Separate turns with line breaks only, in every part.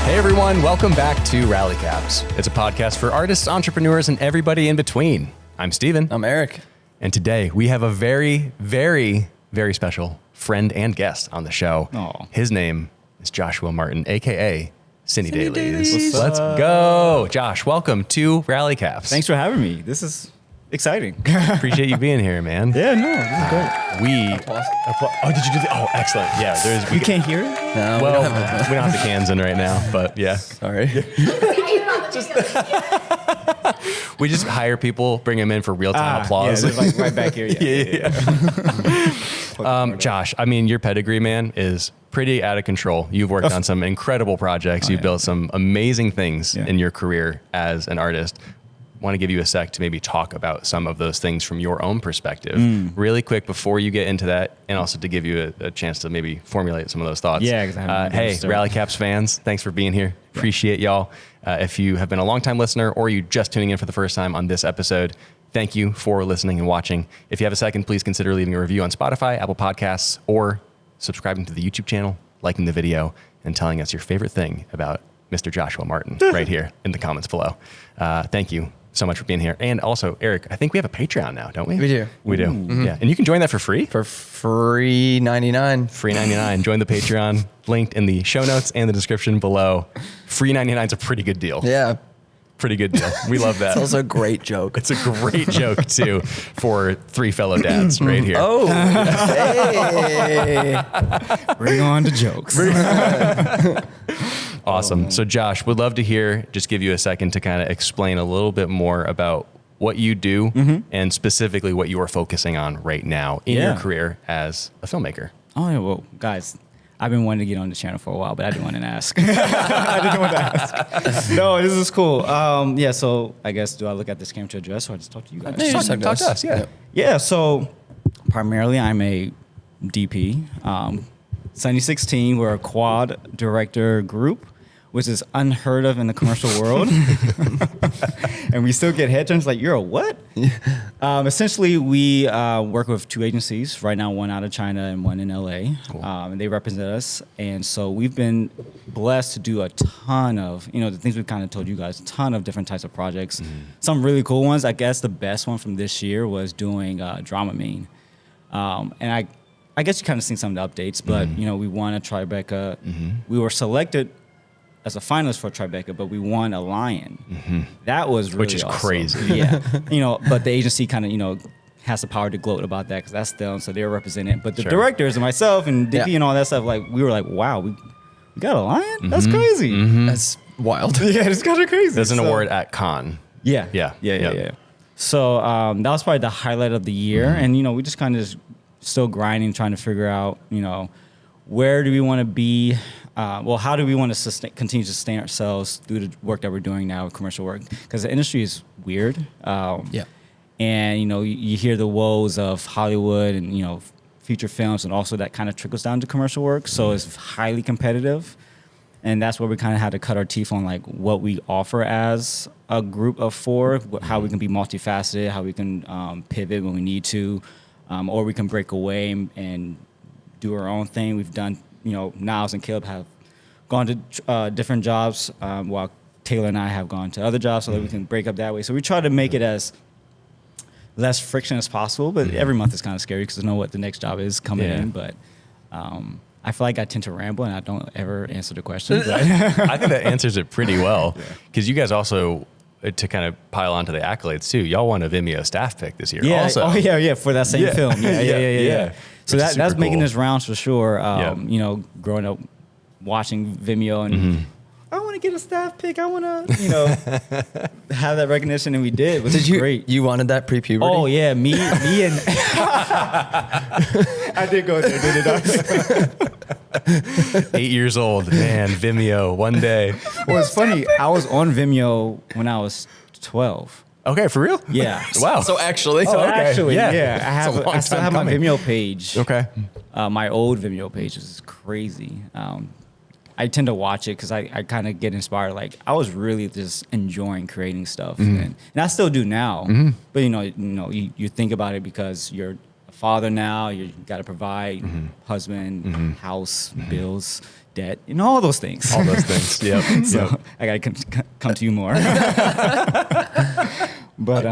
Hey everyone, welcome back to Rally Caps. It's a podcast for artists, entrepreneurs, and everybody in between. I'm Steven.
I'm Eric.
And today we have a very, very, very special friend and guest on the show.
Aw.
His name is Joshua Martin, aka Cine Dailies.
Dailies.
Let's go. Josh, welcome to Rally Caps.
Thanks for having me. This is exciting.
Appreciate you being here, man.
Yeah, no, this is great.
Oh, did you do that? Oh, excellent. Yeah,
You can't hear it?
No,
Well, we don't have the cans in right now, but yeah.
sorry.
We just hire people, bring them in for real-time applause.
Yeah, they're like right back here. Yeah.
Josh, I mean, your pedigree, man, is pretty out of control. You've worked on some incredible projects. You've built some amazing things in your career as an artist. Want to give you a sec to maybe talk about some of those things from your own perspective really quick before you get into that, and also to give you a chance to maybe formulate some of those thoughts.
Yeah, exactly.
Hey, Rally Caps fans, thanks for being here. Appreciate y'all. If you have been a longtime listener or you just tuning in for the first time on this episode, thank you for listening and watching. If you have a second, please consider leaving a review on Spotify, Apple Podcasts, or subscribing to the YouTube channel, liking the video, and telling us your favorite thing about Mr. Joshua Martin right here in the comments below. Thank you so much for being here. And also, Eric, I think we have a Patreon now, don't we?
We do.
We do. Yeah. And you can join that for free.
For free 99.
Free 99. Join the Patreon, linked in the show notes and the description below. Free 99 is a pretty good deal.
Yeah.
Pretty good deal. We love that.
It's also a great joke.
It's a great joke, too, for three fellow dads right here.
Oh, hey.
Bring on the jokes.
Awesome. So, Josh, would love to hear, just give you a second to kind of explain a little bit more about what you do and specifically what you are focusing on right now in your career as a filmmaker.
Oh, yeah, well, guys, I've been wanting to get on the channel for a while, but I didn't want to ask. No, this is cool. So I guess, do I look at this camera to address or just talk to you guys?
Talk to us, yeah.
Yeah, so primarily I'm a DP. Sunny 16, we're a quad director group, which is unheard of in the commercial world. And we still get head turns like, you're a what? Essentially, we work with two agencies. Right now, one out of China and one in LA. Cool. And they represent us. And so we've been blessed to do a ton of, the things we've kind of told you guys, a ton of different types of projects. Some really cool ones. I guess the best one from this year was doing Dramamine. And I guess you kind of seen some of the updates, but, we won a Tribeca. We were selected as a finalist for Tribeca, but we won a Lion. That was really
Which is
awesome.
crazy.
Yeah. But the agency kind of, has the power to gloat about that because that's them, so they're represented. But the directors and myself and DP and all that stuff, we were like, wow, we got a Lion? That's crazy.
That's wild.
Yeah, it's kind of crazy.
There's an award at Cannes.
Yeah.
Yeah.
So that was probably the highlight of the year. And, we just kind of still grinding, trying to figure out, where do we want to be? How do we want to continue to sustain ourselves through the work that we're doing now, commercial work? Because the industry is weird. And, you hear the woes of Hollywood and, feature films, and also that kind of trickles down to commercial work. So it's highly competitive. And that's where we kind of had to cut our teeth on, like, what we offer as a group of four, how we can be multifaceted, how we can pivot when we need to, or we can break away and do our own thing. We've done, Niles and Caleb have gone to different jobs, while Taylor and I have gone to other jobs, so that we can break up that way. So we try to make it as less friction as possible, but every month is kind of scary because I know what the next job is coming in. But I feel like I tend to ramble and I don't ever answer the question. But
I think that answers it pretty well because you guys also, to kind of pile onto the accolades too, y'all won a Vimeo staff pick this year.
Yeah.
Also.
Oh yeah, for that same film. Yeah. So that's making
cool.
this rounds for sure. Growing up watching Vimeo and I want to get a staff pick. I want to, have that recognition, and we did. Which is great.
You wanted that pre-puberty?
Oh yeah, me and I did go there, didn't I?
8 years old, man. Vimeo, one day.
Well, it's funny. I was on Vimeo when I was 12.
Okay, for real?
Yeah.
Wow.
So actually.
Oh, okay.
Actually,
Yeah.
I still have my Vimeo page.
Okay.
My old Vimeo page is crazy. I tend to watch it because I kind of get inspired. Like, I was really just enjoying creating stuff, and I still do now. But you think about it because you're a father now. You got to provide husband, house, bills. debt, all those things.
All those things. Yep.
So
Yep.
I got to come to you more. But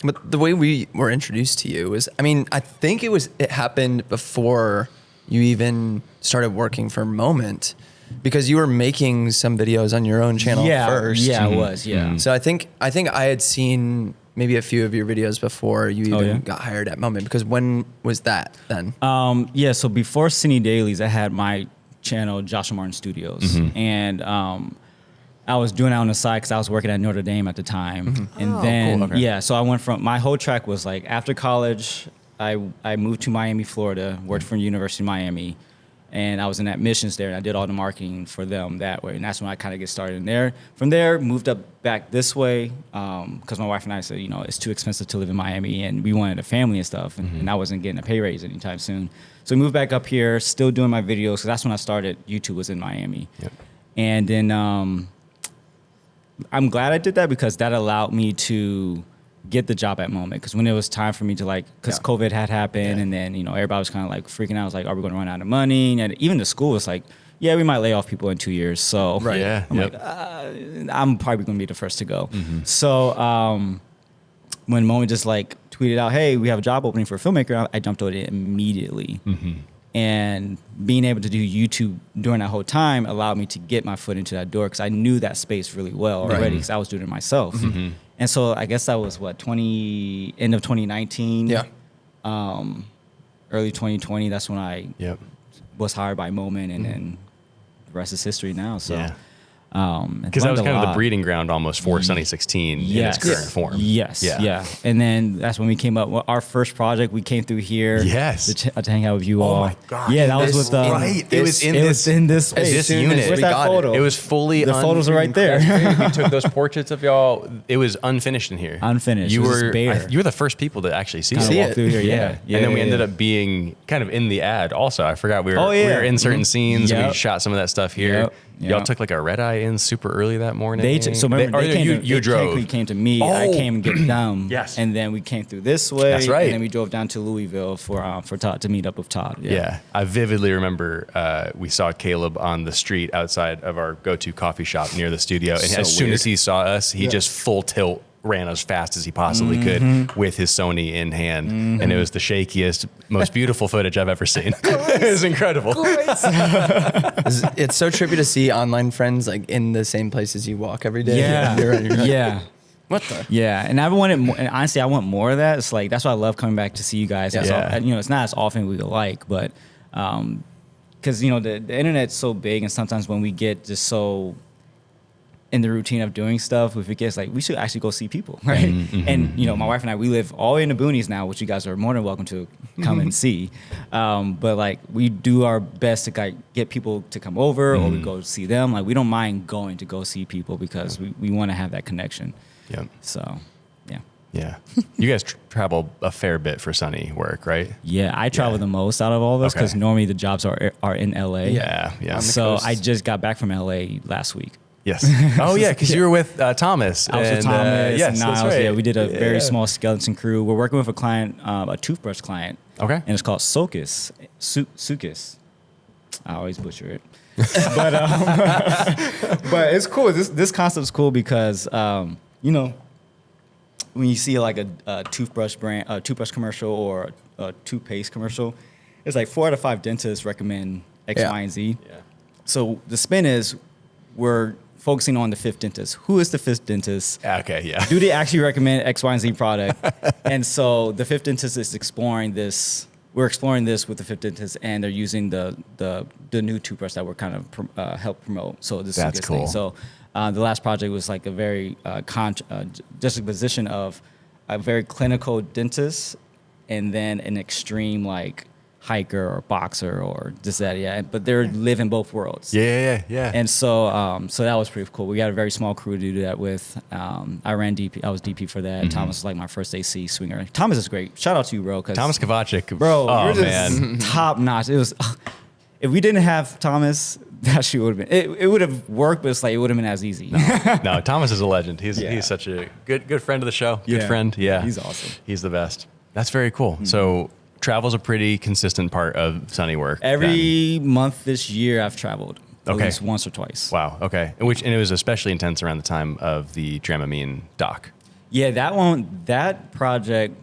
But the way we were introduced to you was, I mean, I think it happened before you even started working for Moment, because you were making some videos on your own channel first.
Yeah, it was. Yeah.
Mm-hmm.
So I think I had seen maybe a few of your videos before you even got hired at Moment, because when was that then?
Yeah, so before Cine Dailies, I had my channel, Joshua Martin Studios. And I was doing it on the side because I was working at Notre Dame at the time. And then,
cool. Okay.
so I went from, my whole track was like, after college, I moved to Miami, Florida, worked for University of Miami. And I was in admissions there, and I did all the marketing for them that way. And that's when I kind of get started in there. From there, moved up back this way because my wife and I said, it's too expensive to live in Miami, and we wanted a family and stuff, and I wasn't getting a pay raise anytime soon. So we moved back up here, still doing my videos, because that's when I started. YouTube was in Miami.
Yep.
And then I'm glad I did that, because that allowed me to get the job at Moment, because when it was time for me to because COVID had happened, and then everybody was kind of like freaking out. I was like, are we going to run out of money? And even the school was like, yeah, we might lay off people in 2 years. So
Yeah.
I'm like, I'm probably going to be the first to go. So when Moment just tweeted out, hey, we have a job opening for a filmmaker, I jumped on it immediately. And being able to do YouTube during that whole time allowed me to get my foot into that door, because I knew that space really well already, because I was doing it myself. And so I guess that was end of 2019.
Yeah.
Early 2020. That's when I
Yep.
was hired by Moment, and then the rest is history now. So,
Yeah.
it's
Because that was
learned a
kind of the
lot.
breeding ground almost for Sunny 16 in its current form.
Yes.
Yeah.
Yeah. And then that's when we came up with our first project. We came through here.
Yes.
To hang out with you all.
my God.
Yeah, that was
This-
with the.
Right. It was in
it
this-
was in this space.
this
soon
unit.
as
Where's
we
that
got
photo?
It was fully
The photos are right there.
We took those portraits of y'all. It was unfinished in here.
Unfinished.
You
It was
were
bare.
you were the first people to actually see
Kinda
it.
walk through here. Yeah.
And then we ended up being kind of in the ad also. I forgot we were
Oh, yeah.
we were in certain scenes. And we
Yep.
shot some of that stuff here.
Yep.
Y'all
Yep.
took a red eye in super early that morning.
So remember, they came
you drove.
They came to me. I
Oh.
came and get them.
Yes.
And then we came through this way.
That's right.
And then we drove down to Louisville for Todd to meet up with Todd.
Yeah, I vividly remember we saw Caleb on the street outside of our go-to coffee shop near the studio, and
So
as soon
weird.
as he saw us, he just full tilt ran as fast as he possibly could with his Sony in hand, and it was the shakiest, most beautiful footage I've ever seen. It was incredible.
It's so trippy to see online friends in the same places you walk every day.
Yeah.
You're right.
Yeah.
What the?
Yeah, and I wanted more, and honestly, I want more of that. It's that's why I love coming back to see you guys.
Yeah.
It's not as often as we would like, but because the internet's so big, and sometimes when we get just so in the routine of doing stuff, we forget we should actually go see people, right? And my wife and I, we live all the way in the boonies now, which you guys are more than welcome to come and see. But we do our best to get people to come over, or we go see them. We don't mind going to go see people, because we want to have that connection.
Yeah,
So, yeah.
yeah. You guys travel a fair bit for Sunny work, right?
Yeah, I travel the most out of all of us, because
Okay.
normally the jobs are in LA.
Yeah, yeah.
On the
So
coast.
I just got back from LA last week.
Yes. Oh yeah, because you were with Thomas.
I was with
and,
Thomas
yes,
and
that's
Niles.
right.
Yeah, we did a very
Yeah.
small skeleton crew. We're working with a client, a toothbrush client.
Okay.
And it's called Sukis. Sukis. I always butcher it. But but it's cool. This concept's cool because when you see a toothbrush brand, a toothbrush commercial or a toothpaste commercial, it's 4 out of 5 dentists recommend X,
Yeah.
Y, and Z.
Yeah.
So the spin is we're focusing on the 5th dentist. Who is the 5th dentist?
Okay. Yeah.
Do they actually recommend X, Y, and Z product? And so the 5th dentist is exploring this. We're exploring this with the 5th dentist, and they're using the new toothbrush that we're kind of help promote. So this
That's
is a good thing.
cool.
So the last project was a very juxtaposition of a very clinical dentist, and then an extreme hiker or boxer or this, that, yeah. But they're living both worlds.
Yeah.
And so, so that was pretty cool. We got a very small crew to do that with. I ran DP. I was DP for that. Thomas was my first AC swinger. Thomas is great. Shout out to you, bro.
Thomas Kovacic.
Bro,
Oh
you're just
man.
top notch. It was. If we didn't have Thomas, that shit would have been. It would have worked, but it would have been as easy.
No, Thomas is a legend. He's
Yeah.
he's such a good friend of the show. Good
Yeah.
friend. Yeah.
He's awesome.
He's the best. That's very cool. So travel's a pretty consistent part of Sunny work.
Every month this year, I've traveled at
Okay.
least once or twice.
Wow. Okay. And it was especially intense around the time of the Dramamine doc.
Yeah, that project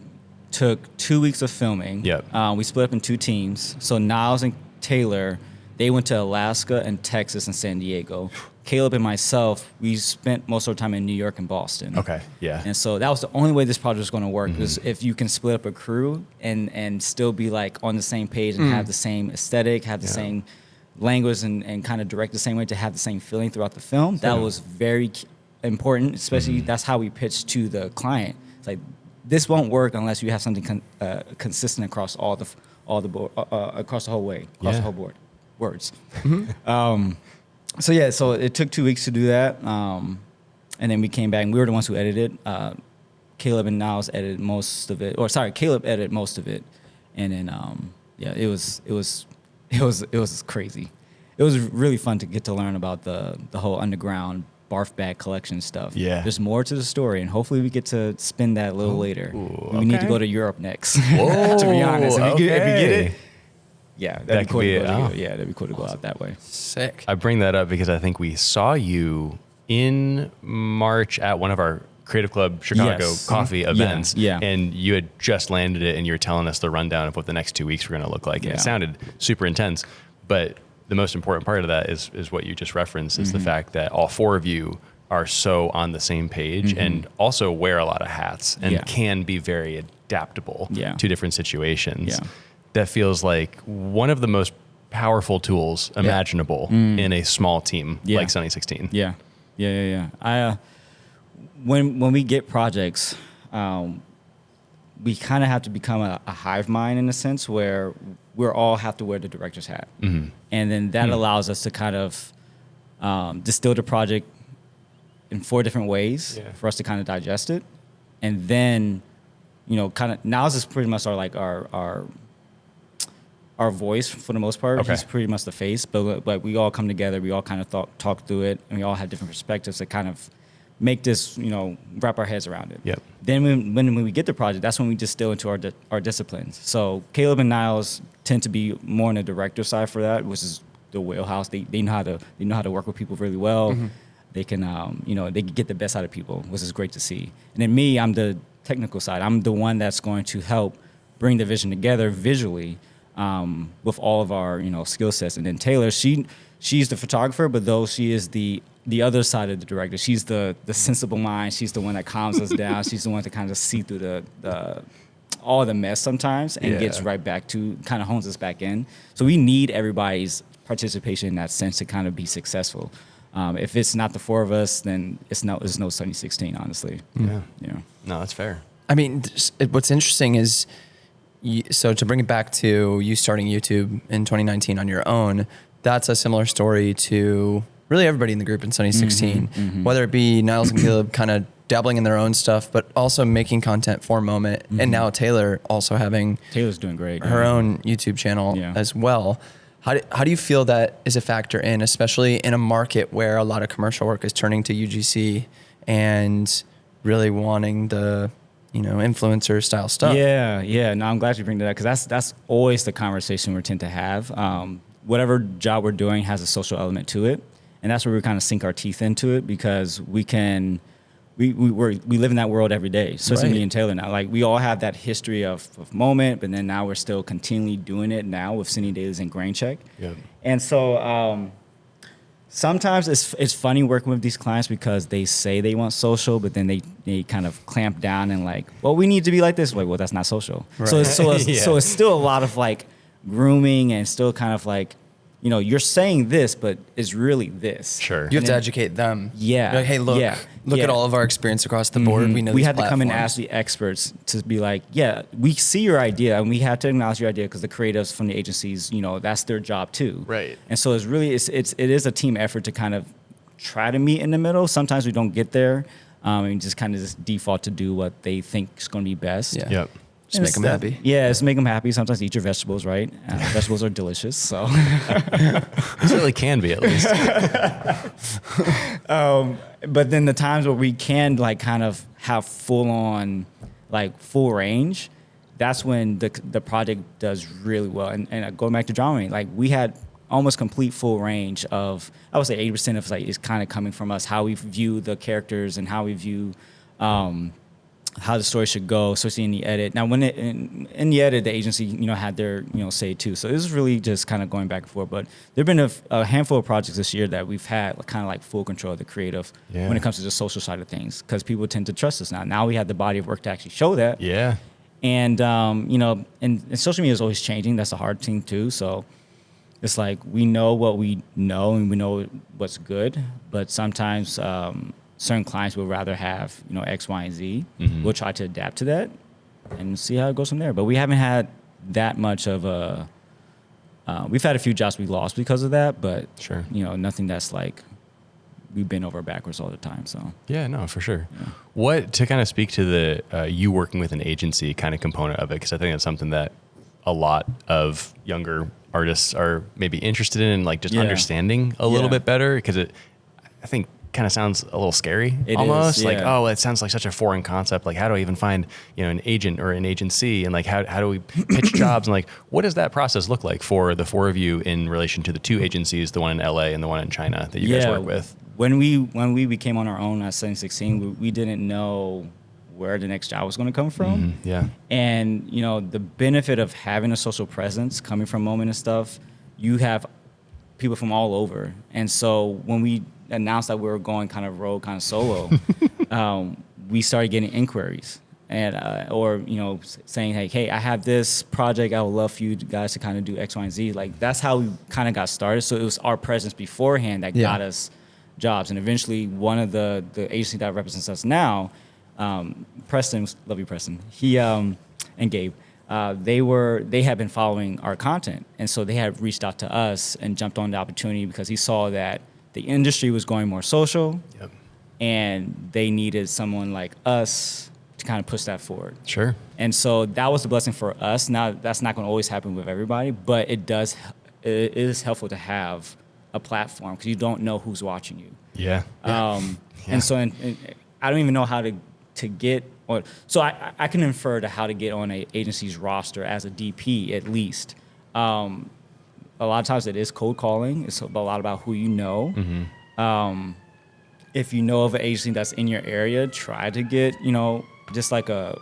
took 2 weeks of filming.
Yep.
We split up in 2 teams. So Niles and Taylor, they went to Alaska and Texas and San Diego. Caleb and myself, we spent most of our time in New York and Boston.
Okay. Yeah.
And so that was the only way this project was going to work, is if you can split up a crew and still be like on the same page and have the same aesthetic, have the same language and kind of direct the same way, to have the same feeling throughout the film. That was very important, especially that's how we pitched to the client. It's like, this won't work unless you have something consistent across across the whole way, across the whole board, words. So it took 2 weeks to do that, and then we came back and we were the ones who edited. Caleb and Niles edited most of it, Caleb edited most of it, and then it was crazy. It was really fun to get to learn about the whole underground barf bag collection stuff.
Yeah.
There's more to the story, and hopefully we get to spin that a little later. We need to go to Europe next.
Whoa,
to be honest, if we get it,
that
that'd be cool.
could be
That'd be cool to go out that way.
Sick.
I bring that up because I think we saw you in March at one of our Creative Club Chicago
Yes.
coffee events.
Yeah.
And you had just landed it and you were telling us the rundown of what the next 2 weeks were going to look like. And
Yeah.
it sounded super intense. But the most important part of that is what you just referenced, is the fact that all 4 of you are so on the same page and also wear a lot of hats and can be very adaptable to different situations.
Yeah.
That feels like one of the most powerful tools imaginable in a small team like Sunny 16.
Yeah. I when we get projects, we kind of have to become a hive mind, in a sense, where we all have to wear the director's hat, and then that allows us to kind of distill the project in 4 different ways for us to kind of digest it, and then kind of now this is pretty much our voice for the most part.
Okay.
He's pretty much the face, but we all come together. We all kind of talk through it, and we all have different perspectives that kind of make this, wrap our heads around it.
Yep.
Then when we get the project, that's when we distill into our disciplines. So Caleb and Niles tend to be more on the director side for that, which is the wheelhouse. They know how to work with people really well. They can they can get the best out of people, which is great to see. And then me, I'm the technical side. I'm the one that's going to help bring the vision together visually, with all of our skill sets. And then Taylor, she's the photographer, but though she is the other side of the director, she's the sensible mind. She's the one that calms us down. She's the one to kind of see through the all the mess sometimes and gets right back to, kind of hones us back in. So we need everybody's participation in that sense to kind of be successful. If it's not the 4 of us, then it's no Sunny 16, honestly.
Yeah.
Yeah.
No, that's fair.
I mean, what's interesting is, so to bring it back to you starting YouTube in 2019 on your own, that's a similar story to really everybody in the group in Sunny 16, whether it be Niles and Caleb kind of dabbling in their own stuff, but also making content for Moment. And now Taylor also having
Taylor's doing great.
her own YouTube channel as well. How do you feel that is a factor in, especially in a market where a lot of commercial work is turning to UGC and really wanting the influencer style stuff?
Yeah. No, I'm glad you bring that up, because that's always the conversation we tend to have. Whatever job we're doing has a social element to it, and that's where we kind of sink our teeth into it, because we live in that world every day. So it's me and Taylor now. Like, we all have that history of Moment, but then now we're still continually doing it now with Cine Dailies and Grain Check.
Yeah.
And so sometimes it's funny working with these clients, because they say they want social, but then they kind of clamp down and like, well, we need to be like this. Like, well, that's not social.
Right.
So it's still a lot of like grooming, and still kind of like, you're saying this, but it's really this.
Sure.
You have to educate them.
Yeah.
You're like, hey, look at all of our experience across the board. We know
we
these
had to come and
platforms.
ask the experts to be like, yeah, we see your idea, and we have to acknowledge your idea, because the creatives from the agencies, that's their job too.
Right.
And so it is a team effort to kind of try to meet in the middle. Sometimes we don't get there, and just kind of just default to do what they think is going to be best.
Yeah.
Yep.
Just make them happy.
Yeah, just make them happy. Sometimes eat your vegetables, right? Vegetables are delicious, so.
It really can be, at least.
But then the times where we can like kind of have full range, that's when the project does really well. And going back to drawing, like we had almost complete full range of, I would say 80% of like is kind of coming from us, how we view the characters and how we view how the story should go, especially in the edit. Now, when in the edit, the agency, had their, say too. So it was really just kind of going back and forth. But there've been a handful of projects this year that we've had kind of like full control of the creative when it comes to the social side of things, because people tend to trust us now. Now we have the body of work to actually show that.
Yeah.
And, and social media is always changing. That's a hard thing too. So it's like we know what we know and we know what's good, but sometimes certain clients would rather have, X, Y, and Z. We'll try to adapt to that and see how it goes from there. But we haven't had that much of a, we've had a few jobs we lost because of that, but
sure,
nothing that's like we've been over backwards all the time. So
yeah, no, for sure. Yeah. What, to kind of speak to the you working with an agency kind of component of it, because I think that's something that a lot of younger artists are maybe interested in, like just understanding a little bit better, because I think kind of sounds a little scary. It almost is, like, oh, it sounds like such a foreign concept. Like, how do I even find, an agent or an agency? And like, how do we pitch jobs? And like, what does that process look like for the four of you in relation to the two agencies, the one in LA and the one in China that you guys work with?
When we became on our own at 716, we didn't know where the next job was going to come from.
Yeah.
And, the benefit of having a social presence coming from Moment and stuff, you have people from all over. And so when we announced that we were going kind of rogue, kind of solo, we started getting inquiries and or saying, hey, I have this project, I would love for you guys to kind of do X, Y, and Z. Like, that's how we kind of got started. So it was our presence beforehand that got us jobs. And eventually one of the agency that represents us now, Preston, love you, Preston, he and Gabe, they had been following our content, and so they had reached out to us and jumped on the opportunity because he saw that the industry was going more social, and they needed someone like us to kind of push that forward.
Sure.
And so that was the blessing for us. Now, that's not going to always happen with everybody, but it is helpful to have a platform because you don't know who's watching you.
Yeah.
And so and I don't even know how to get on. So I can infer to how to get on an agency's roster as a DP at least. A lot of times it is cold calling. It's a lot about who you know. If you know of an agency that's in your area, try to get, just like an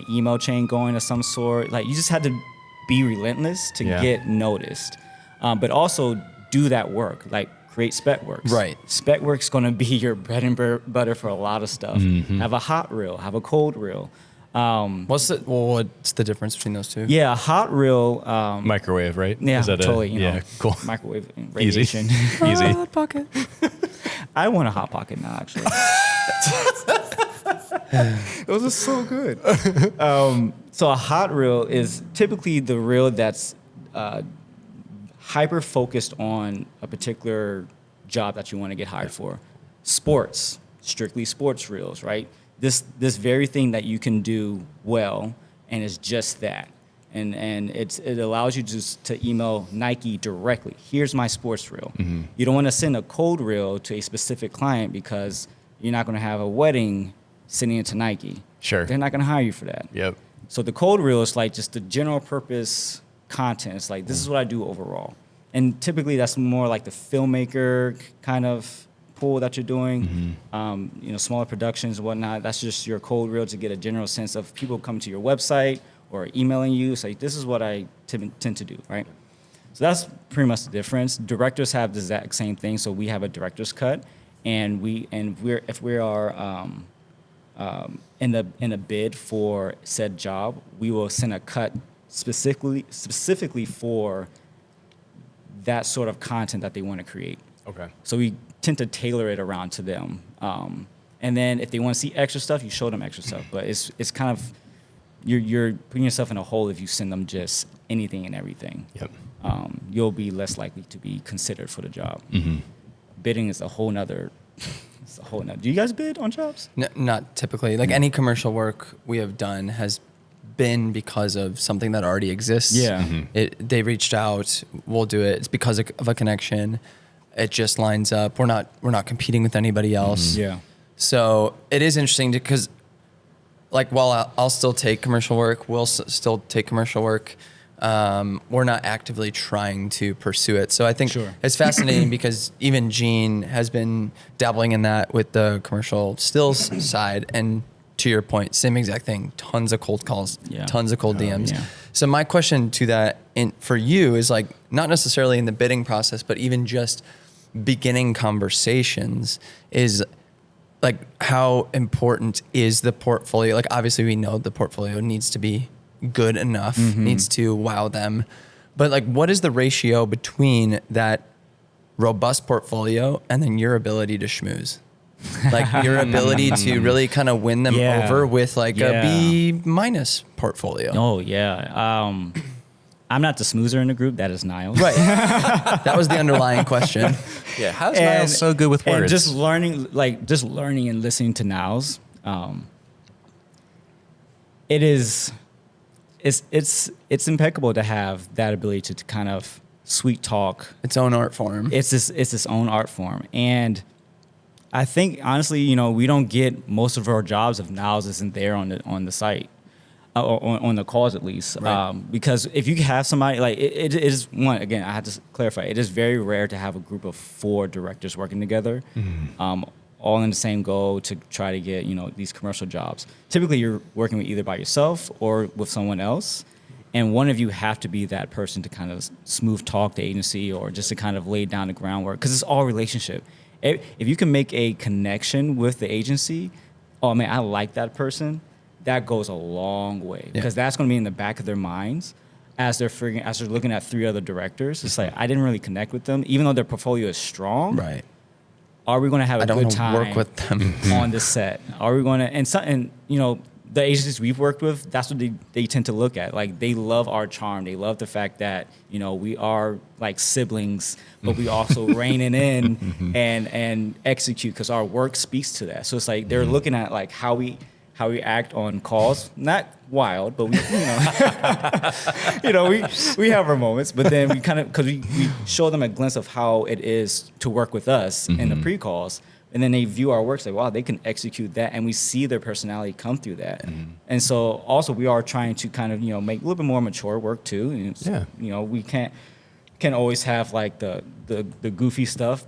email chain going of some sort. Like, you just had to be relentless to get noticed. But also do that work, like create spec works.
Right.
Spec work's gonna be your bread and butter for a lot of stuff. Have a hot reel, have a cold reel.
What's the difference between those two?
Yeah, a hot reel.
Microwave, right?
Yeah,
Is that
totally.
Cool.
Microwave radiation.
Easy.
Hot pocket.
I want a hot pocket now, actually. Those are so good. So a hot reel is typically the reel that's hyper focused on a particular job that you want to get hired for. Sports, strictly sports reels, right? This very thing that you can do well, and it's just that. And it allows you just to email Nike directly. Here's my sports reel. You don't want to send a cold reel to a specific client because you're not going to have a wedding sending it to Nike.
Sure.
They're not going to hire you for that.
Yep.
So the cold reel is like just the general purpose content. It's like, this is what I do overall. And typically that's more like the filmmaker kind of pool that you're doing, smaller productions and whatnot. That's just your cold reel to get a general sense of people coming to your website or emailing you. Say, this is what I tend to do, right? So that's pretty much the difference. Directors have the exact same thing. So we have a director's cut, and if we are in a bid for said job, we will send a cut specifically for that sort of content that they want to create.
Okay.
So we tend to tailor it around to them. And then if they want to see extra stuff, you show them extra stuff. But it's kind of, you're putting yourself in a hole if you send them just anything and everything.
Yep.
You'll be less likely to be considered for the job. Bidding is a whole nother. Do you guys bid on jobs?
No, not typically. Like any commercial work we have done has been because of something that already exists.
Yeah.
They reached out, we'll do it. It's because of a connection. It just lines up. We're not competing with anybody else.
Yeah.
So it is interesting because like, while I'll still take commercial work, we'll still take commercial work. We're not actively trying to pursue it. So I think it's fascinating because even Gene has been dabbling in that with the commercial stills side. And to your point, same exact thing, tons of cold calls, tons of cold DMs.
Yeah.
So my question to that for you is like, not necessarily in the bidding process, but even just beginning conversations is like, how important is the portfolio? Like, obviously we know the portfolio needs to be good enough, needs to wow them. But like, what is the ratio between that robust portfolio and then your ability to schmooze? Like your ability to really kind of win them over with like a B- portfolio.
Oh yeah. I'm not the smoozer in the group. That is Niles.
Right. That was the underlying question.
Yeah. How's Niles so good with words?
And just learning and listening to Niles. It's impeccable to have that ability to kind of sweet talk.
Its own art form.
It's its own art form. And I think honestly, you know, we don't get most of our jobs if Niles isn't there on the site. Or on the calls at least,
right.
Because if you have somebody like it is one again, I have to clarify. It is very rare to have a group of 4 directors working together, all in the same goal to try to get these commercial jobs. Typically, you're working with either by yourself or with someone else, and one of you have to be that person to kind of smooth talk the agency or just to kind of lay down the groundwork because it's all relationship. If you can make a connection with the agency, oh man, I like that person. That goes a long way because that's going to be in the back of their minds as they're looking at 3 other directors. It's like, I didn't really connect with them, even though their portfolio is strong.
Right.
Are we going to have a good time
work with them
on the set? Are we going to, and the agencies we've worked with, that's what they tend to look at. Like, they love our charm. They love the fact that, we are like siblings, but we also rein it in and execute because our work speaks to that. So it's like, they're looking at like how we act on calls, not wild, but we have our moments, but then we kind of, because we show them a glimpse of how it is to work with us in the pre-calls, and then they view our work, say, wow, they can execute that, and we see their personality come through that. And so also we are trying to kind of, make a little bit more mature work too. And we can't always have like the goofy stuff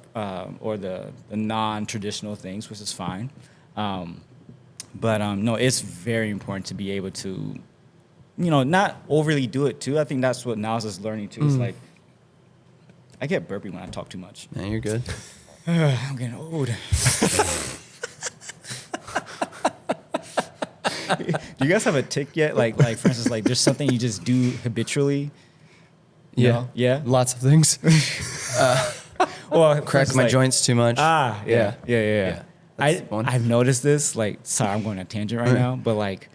or the non-traditional things, which is fine. But no, it's very important to be able to, not overly do it too. I think that's what Niles is learning too. It's like, I get burpy when I talk too much.
Yeah, you're good.
I'm getting old. Do you guys have a tick yet? Like for instance, like there's something you just do habitually. Yeah.
Lots of things.
Well,
crack my joints too much.
Yeah. I've noticed this. Like, sorry, I'm going on a tangent right now, but like,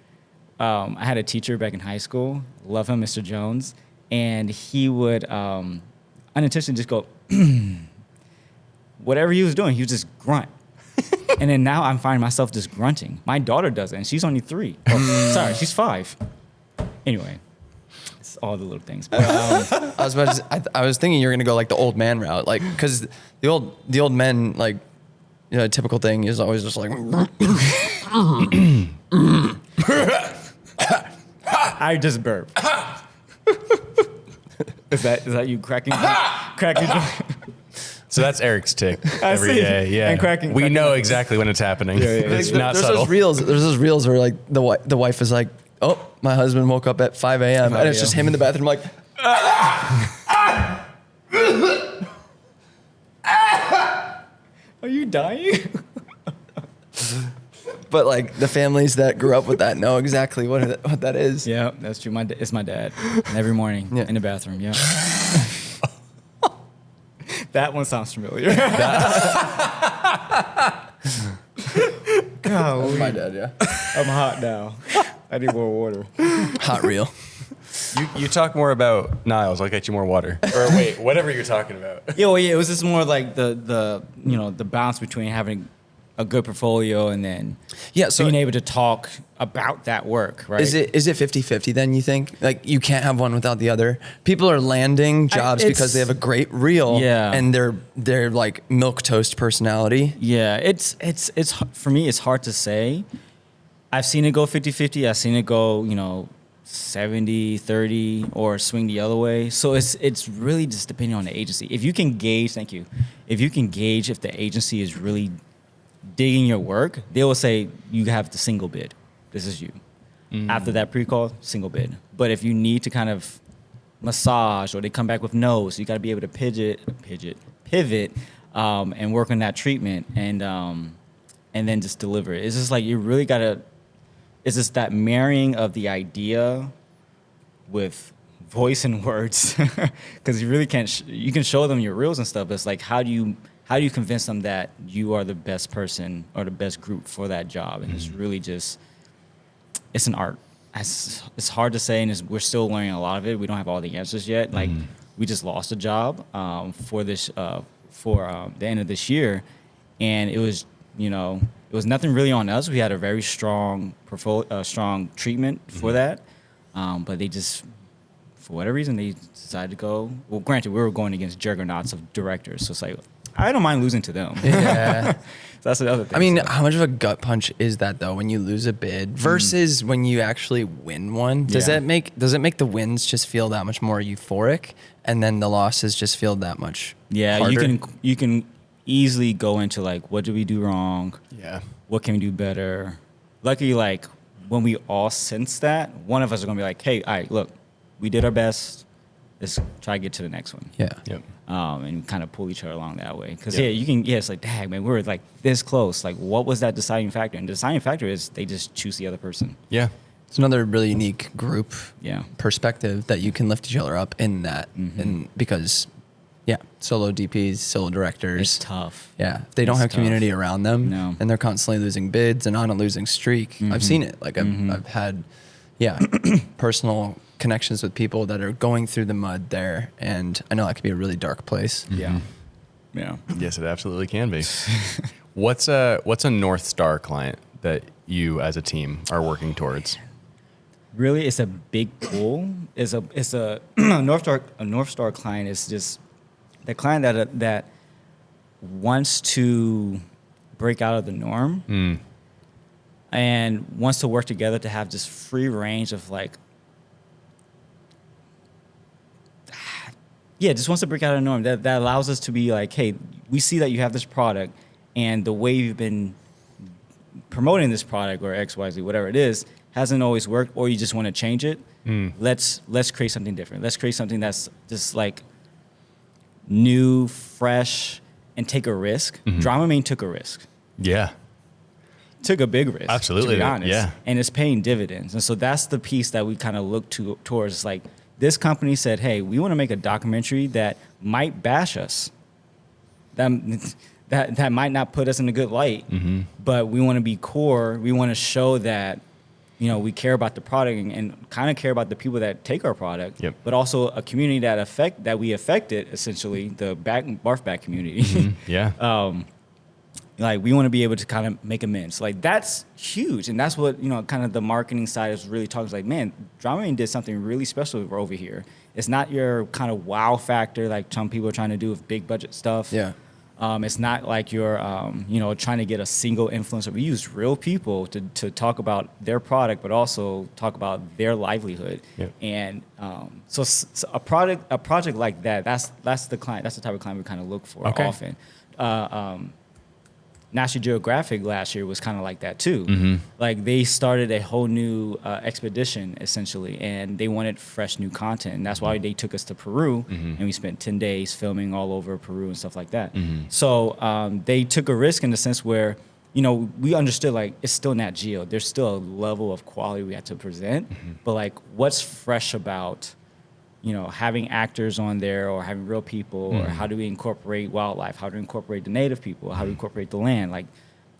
I had a teacher back in high school. Love him, Mr. Jones, and he would unintentionally just go, whatever he was doing, he would just grunt. And then now I'm finding myself just grunting. My daughter does it, and she's only 3. Oh, sorry, she's 5. Anyway, it's all the little things. But,
I was thinking you were gonna go like the old man route, like because the old men like. A typical thing is always just like.
I just burp. Is that you cracking?
So that's Eric's tick every day. Yeah,
and cracking.
We know exactly when it's happening. It's not
there's
subtle.
There's those reels where like the wife is like, "Oh, my husband woke up at 5 a.m. and it's just him in the bathroom like."
Are you dying?
But like the families that grew up with that know exactly what that is.
Yeah, that's true. It's my dad. Every morning in the bathroom. Yeah. That one sounds familiar. God,
That's my dad. Yeah.
I'm hot now. I need more water.
Hot reel.
You talk more about Niles. I'll get you more water. Or wait, whatever you're talking about.
Yeah, it was just more like the balance between having a good portfolio and then being able to talk about that work, right?
Is it 50-50 then, you think? Like you can't have one without the other? People are landing jobs because they have a great reel and they're like milquetoast personality.
Yeah, it's for me it's hard to say. I've seen it go 50-50. I've seen it go, 70-30 or swing the other way. So it's really just depending on the agency. If you can gauge, thank you. If you can gauge if the agency is really digging your work, they will say you have the single bid. This is you. After that pre-call, single bid. But if you need to kind of massage or they come back with no's, you got to be able to pivot, and work on that treatment and then just deliver it. It's just like you really got to. It's just that marrying of the idea with voice and words, because you really can't. You can show them your reels and stuff, but it's like how do you convince them that you are the best person or the best group for that job? And it's really just it's an art. It's hard to say, and we're still learning a lot of it. We don't have all the answers yet. Like we just lost a job for the end of this year, and it was it was nothing really on us. We had a very strong strong treatment for that, but they just, for whatever reason, they decided to go. Well, granted, we were going against juggernauts of directors, so it's like I don't mind losing to them.
Yeah.
So that's the other thing.
I mean, how much of a gut punch is that though when you lose a bid versus when you actually win one? Does it make the wins just feel that much more euphoric, and then the losses just feel that much harder?
you can easily go into like, what did we do wrong?
Yeah.
What can we do better? Luckily, like when we all sense that, one of us are gonna be like, hey, all right, look, we did our best. Let's try to get to the next one.
Yeah.
Yep.
And kind of pull each other along that way. Because it's like, dang, man, we were like this close. Like, what was that deciding factor? And the deciding factor is they just choose the other person.
Yeah.
It's another really unique group
Yeah.
perspective that you can lift each other up in that, and because solo DPs, solo directors,
It's tough.
Yeah, if they don't
It's
have
tough.
community around them,
No.
and they're constantly losing bids and on a losing streak. I've seen it. Like I've had, personal connections with people that are going through the mud there, and I know that could be a really dark place.
Yeah. Yeah.
Yes, it absolutely can be. What's a North Star client that you as a team are working towards?
Really, it's a big pool. It's a North Star client is just the client that wants to break out of the norm and wants to work together to have just free range of like, just wants to break out of the norm. That allows us to be like, hey, we see that you have this product, and the way you've been promoting this product or XYZ, whatever it is, hasn't always worked, or you just want to change it. Let's create something different. Let's create something that's just like new, fresh, and take a risk. Dramamine took a risk.
Yeah.
Took a big risk.
Absolutely.
To be honest.
Yeah.
And it's paying dividends. And so that's the piece that we kind of look towards. Like this company said, hey, we want to make a documentary that might bash us. That might not put us in a good light, but we want to be core. We want to show that, we care about the product and kind of care about the people that take our product, but also a community that we affected, essentially, the barf bag community.
Yeah.
Like we want to be able to kind of make amends. Like that's huge. And that's what, kind of the marketing side is really talking. It's like, man, Dramamine did something really special over here. It's not your kind of wow factor like some people are trying to do with big budget stuff.
Yeah.
It's not like you're, trying to get a single influencer. We use real people to talk about their product, but also talk about their livelihood.
Yep.
And so a project like that, that's the client. That's the type of client we kind of look for often. National Geographic last year was kind of like that too. Like they started a whole new expedition essentially, and they wanted fresh new content. And that's why they took us to Peru, and we spent 10 days filming all over Peru and stuff like that. So they took a risk in the sense where, we understood like it's still Nat Geo. There's still a level of quality we had to present, but like what's fresh about having actors on there or having real people, or how do we incorporate wildlife? How do we incorporate the native people? How do we incorporate the land? Like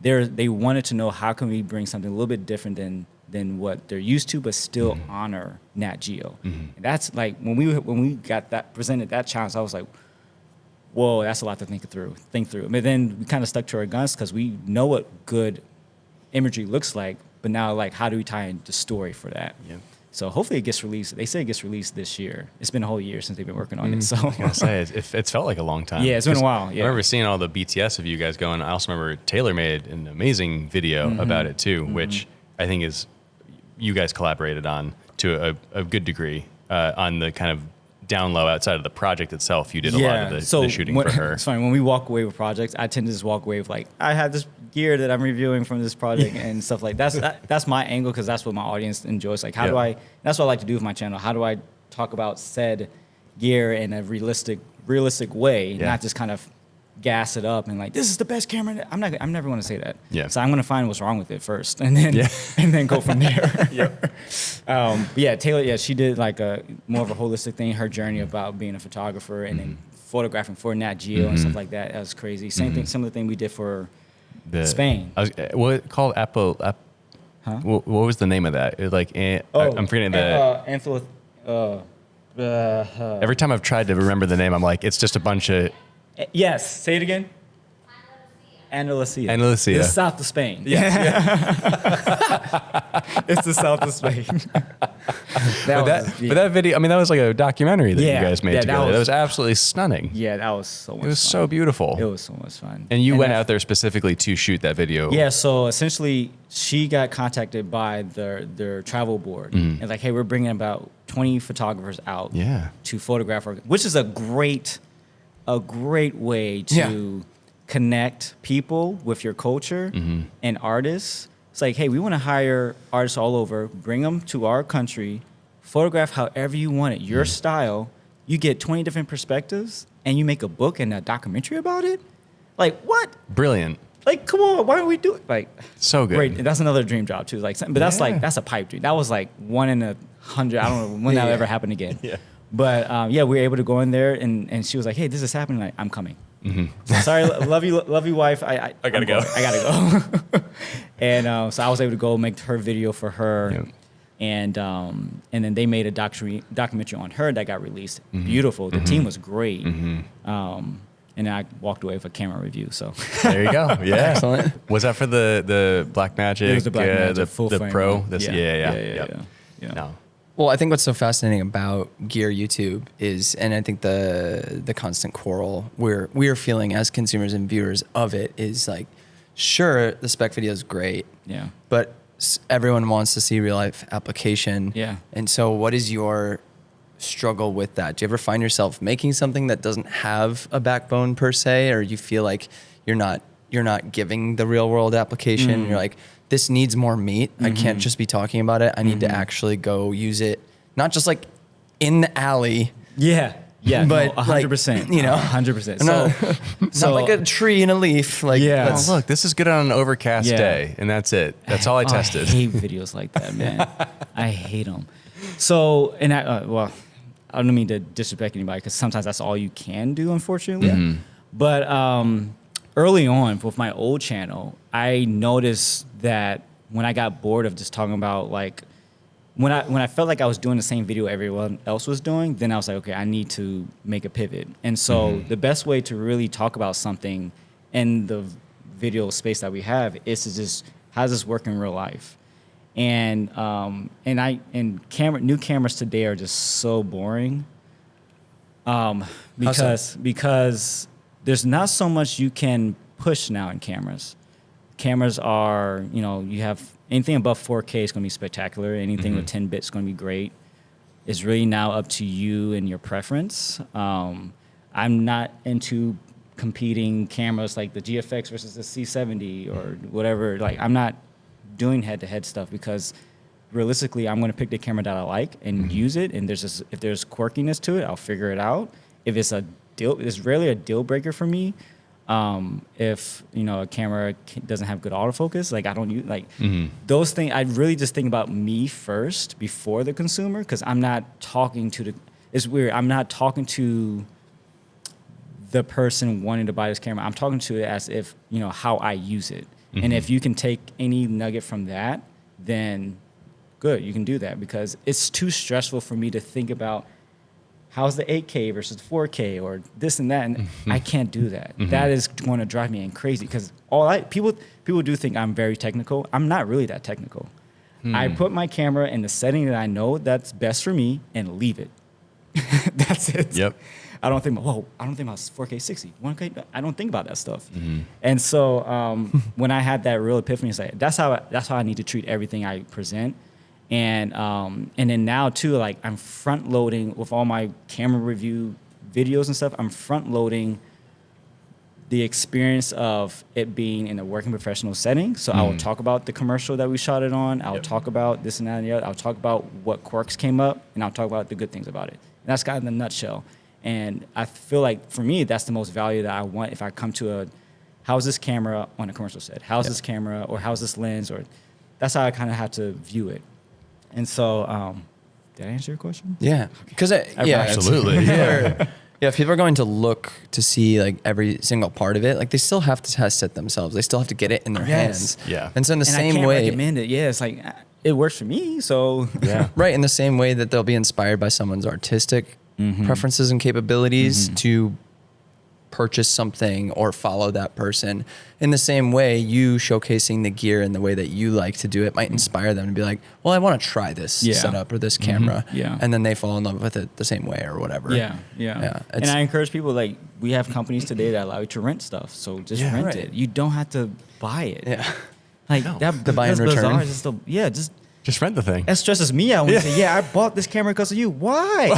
they wanted to know how can we bring something a little bit different than what they're used to, but still honor Nat Geo. And that's like, when we got that presented that challenge, I was like, whoa, that's a lot to think through. But then we kind of stuck to our guns because we know what good imagery looks like, but now like, how do we tie in the story for that?
Yeah.
So hopefully it gets released. They say it gets released this year. It's been a whole year since they've been working on it. So
I was gonna say it's felt like a long time.
Yeah, it's been a while. Yeah.
I remember seeing all the BTS of you guys going. I also remember Taylor made an amazing video about it too, which I think is you guys collaborated on to a good degree on the kind of down low outside of the project itself. You did a lot of the shooting for her.
It's funny when we walk away with projects. I tend to just walk away with like, I have this gear that I'm reviewing from this project and stuff like that's my angle, because that's what my audience enjoys. Like, how do I? That's what I like to do with my channel. How do I talk about said gear in a realistic way, not just kind of gas it up and like, this is the best camera. I'm never going to say that.
Yeah.
So I'm going to find what's wrong with it first, and then go from there. But yeah, Taylor, she did like a more of a holistic thing. Her journey about being a photographer and then photographing for Nat Geo and stuff like that. That was crazy. Same thing. Some of the thing we did for Spain.
What called Apple?
Huh?
What was the name of that? It like I'm forgetting the. Every time I've tried to remember the name, I'm like, it's just a bunch of.
Yes, say it again. Andalusia.
Andalusia.
It's south of Spain. It's the south of Spain.
But that video, I mean, that was like a documentary that you guys made together. That was absolutely stunning.
Yeah, that was so much fun.
It was so beautiful.
It was so much fun.
And you went out there specifically to shoot that video.
Yeah, so essentially, she got contacted by their travel board. And like, hey, we're bringing about 20 photographers out to photograph, which is a great way to connect people with your culture and artists. It's like, hey, we want to hire artists all over, bring them to our country, photograph however you want it, your style. You get 20 different perspectives, and you make a book and a documentary about it. Like, what?
Brilliant.
Like, come on, why don't we do it? Like,
so good.
Great. That's another dream job too. Like, but that's a pipe dream. That was like 1 in 100. I don't know when that'll ever happen again. But we were able to go in there, and she was like, "Hey, this is happening. Like, I'm coming." Sorry, love you, wife. I
gotta go.
I gotta go. And so I was able to go make her video for her, and then they made a documentary on her that got released. Beautiful. The team was great. And then I walked away with a camera review. So
there you go. Yeah, excellent. Was that for the Blackmagic?
It was the Blackmagic full
the
frame
Pro.
one.
Yeah. No.
Well, I think what's so fascinating about gear YouTube is, and I think the constant quarrel we're feeling as consumers and viewers of it is like, sure, the spec video is great, but everyone wants to see real life application. And so what is your struggle with that? Do you ever find yourself making something that doesn't have a backbone per se, or you feel like you're not giving the real world application? You're like, this needs more meat. I can't just be talking about it. I need to actually go use it, not just like in the alley.
Yeah,
but
100%.
Like, you know,
100%.
Not like a tree and a leaf. Like,
oh, look, this is good on an overcast day, and that's it. That's all I tested.
I hate videos like that, man. I hate them. So, and I don't mean to disrespect anybody, because sometimes that's all you can do, unfortunately. But early on with my old channel, I noticed that when I got bored of just talking about, like, when I felt like I was doing the same video everyone else was doing, then I was like, okay, I need to make a pivot. And so the best way to really talk about something in the video space that we have is to just, how does this work in real life? And new cameras today are just so boring. Because there's not so much you can push now in cameras. Cameras are, you have anything above 4K is going to be spectacular. Anything with 10 bits is going to be great. It's really now up to you and your preference. I'm not into competing cameras like the GFX versus the C70 or whatever. Like, I'm not doing head-to-head stuff, because realistically, I'm going to pick the camera that I like and use it. And if there's quirkiness to it, I'll figure it out. If it's it's rarely a deal breaker for me. If a camera doesn't have good autofocus, like, I don't use those things. I really just think about me first before the consumer, because I'm not talking to it's weird. I'm not talking to the person wanting to buy this camera. I'm talking to it as if, how I use it. And if you can take any nugget from that, then good, you can do that, because it's too stressful for me to think about how's the 8K versus 4K or this and that, and I can't do that. That is going to drive me crazy, because people do think I'm very technical. I'm not really that technical. I put my camera in the setting that I know that's best for me and leave it. That's it.
Yep.
I don't think about 4K 60, 1K. I don't think about that stuff. And so when I had that real epiphany, it's like that's how I need to treat everything I present. And then now too, like I'm front loading with all my camera review videos and stuff. I'm front loading the experience of it being in a working professional setting. So I will talk about the commercial that we shot it on. I'll talk about this and that and the other. I'll talk about what quirks came up, and I'll talk about the good things about it. And that's kind of the nutshell. And I feel like for me, that's the most value that I want if I come to how's this camera on a commercial set? How's this camera, or how's this lens? Or that's how I kind of have to view it. And so, did I answer your question?
Yeah, because
absolutely.
Yeah, if people are going to look to see like every single part of it, like they still have to test it themselves. They still have to get it in their hands.
Yeah.
And so in the
And
same
I can't
way,
recommend it. Yeah, it's like it works for me. So
Yeah.
right, in the same way that they'll be inspired by someone's artistic preferences and capabilities to purchase something or follow that person. In the same way, you showcasing the gear and the way that you like to do it might inspire them to be like, well, I want to try this setup or this camera.
Yeah.
And then they fall in love with it the same way or whatever.
Yeah. And I encourage people, like, we have companies today that allow you to rent stuff. So just rent it. You don't have to buy it.
Yeah.
Like
To buy and return.
Just rent the thing.
That stresses me out when you say, I bought this camera because of you. Why?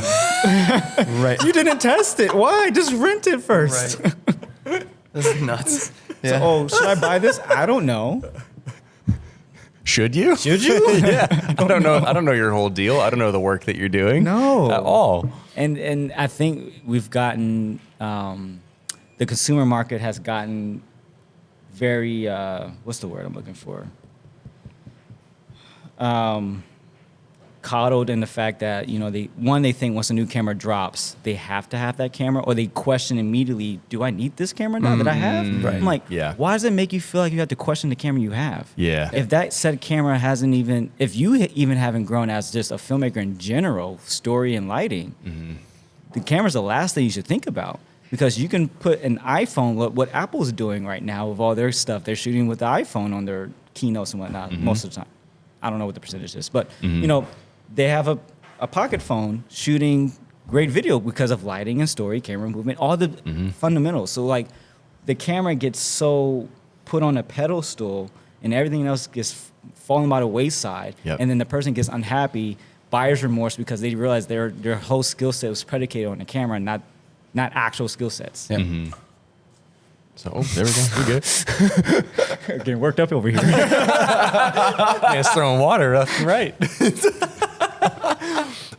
Right.
You didn't test it. Why? Just rent it first.
Right. This is nuts.
Yeah. So, should I buy this? I don't know.
Should you?
Should you?
Yeah. I don't know. I don't know your whole deal. I don't know the work that you're doing.
No.
At all.
And I think we've gotten, the consumer market has gotten very, what's the word I'm looking for? Coddled in the fact that, they think once a new camera drops, they have to have that camera, or they question immediately, do I need this camera now that I have?
Right.
I'm like, why does it make you feel like you have to question the camera you have?
Yeah.
If that said camera if you even haven't grown as just a filmmaker in general, story and lighting, the camera's the last thing you should think about. Because you can put an iPhone, what Apple's doing right now with all their stuff, they're shooting with the iPhone on their keynotes and whatnot most of the time. I don't know what the percentage is, but they have a pocket phone shooting great video because of lighting and story, camera movement, all the fundamentals. So like the camera gets so put on a pedestal and everything else gets falling by the wayside.
Yep.
And then the person gets unhappy, buyer's remorse, because they realize their whole skill set was predicated on the camera and not actual skill sets.
Yeah.
So there we go. We're good.
Getting worked up over here.
Man, it's throwing water left and right.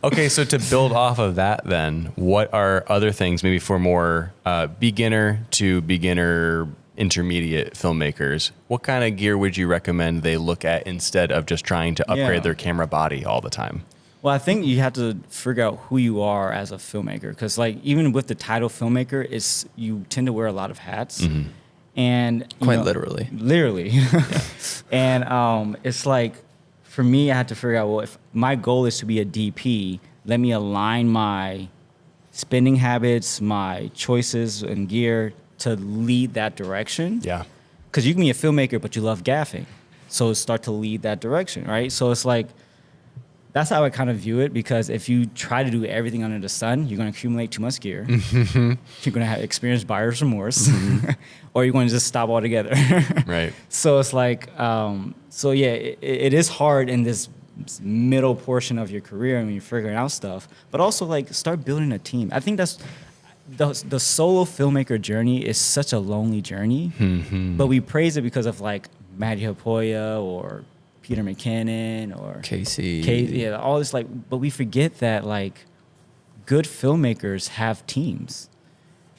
Okay, so to build off of that then, what are other things maybe for more beginner to beginner intermediate filmmakers? What kind of gear would you recommend they look at instead of just trying to upgrade their camera body all the time?
Well, I think you have to figure out who you are as a filmmaker, because like even with the title filmmaker, you tend to wear a lot of hats, and
Quite literally.
And it's like for me, I had to figure out, well, if my goal is to be a DP, let me align my spending habits, my choices and gear to lead that direction.
Yeah.
Because you can be a filmmaker, but you love gaffing, so start to lead that direction, right? So it's like, that's how I kind of view it, because if you try to do everything under the sun, you're going to accumulate too much gear. You're going to experience buyer's remorse, or you're going to just stop altogether.
Right.
So it's like, it is hard in this middle portion of your career when you're figuring out stuff, but also like start building a team. I think that's the solo filmmaker journey is such a lonely journey, but we praise it because of like Matty Hapoya or Peter McKinnon or
Casey.
all this, like, but we forget that like good filmmakers have teams.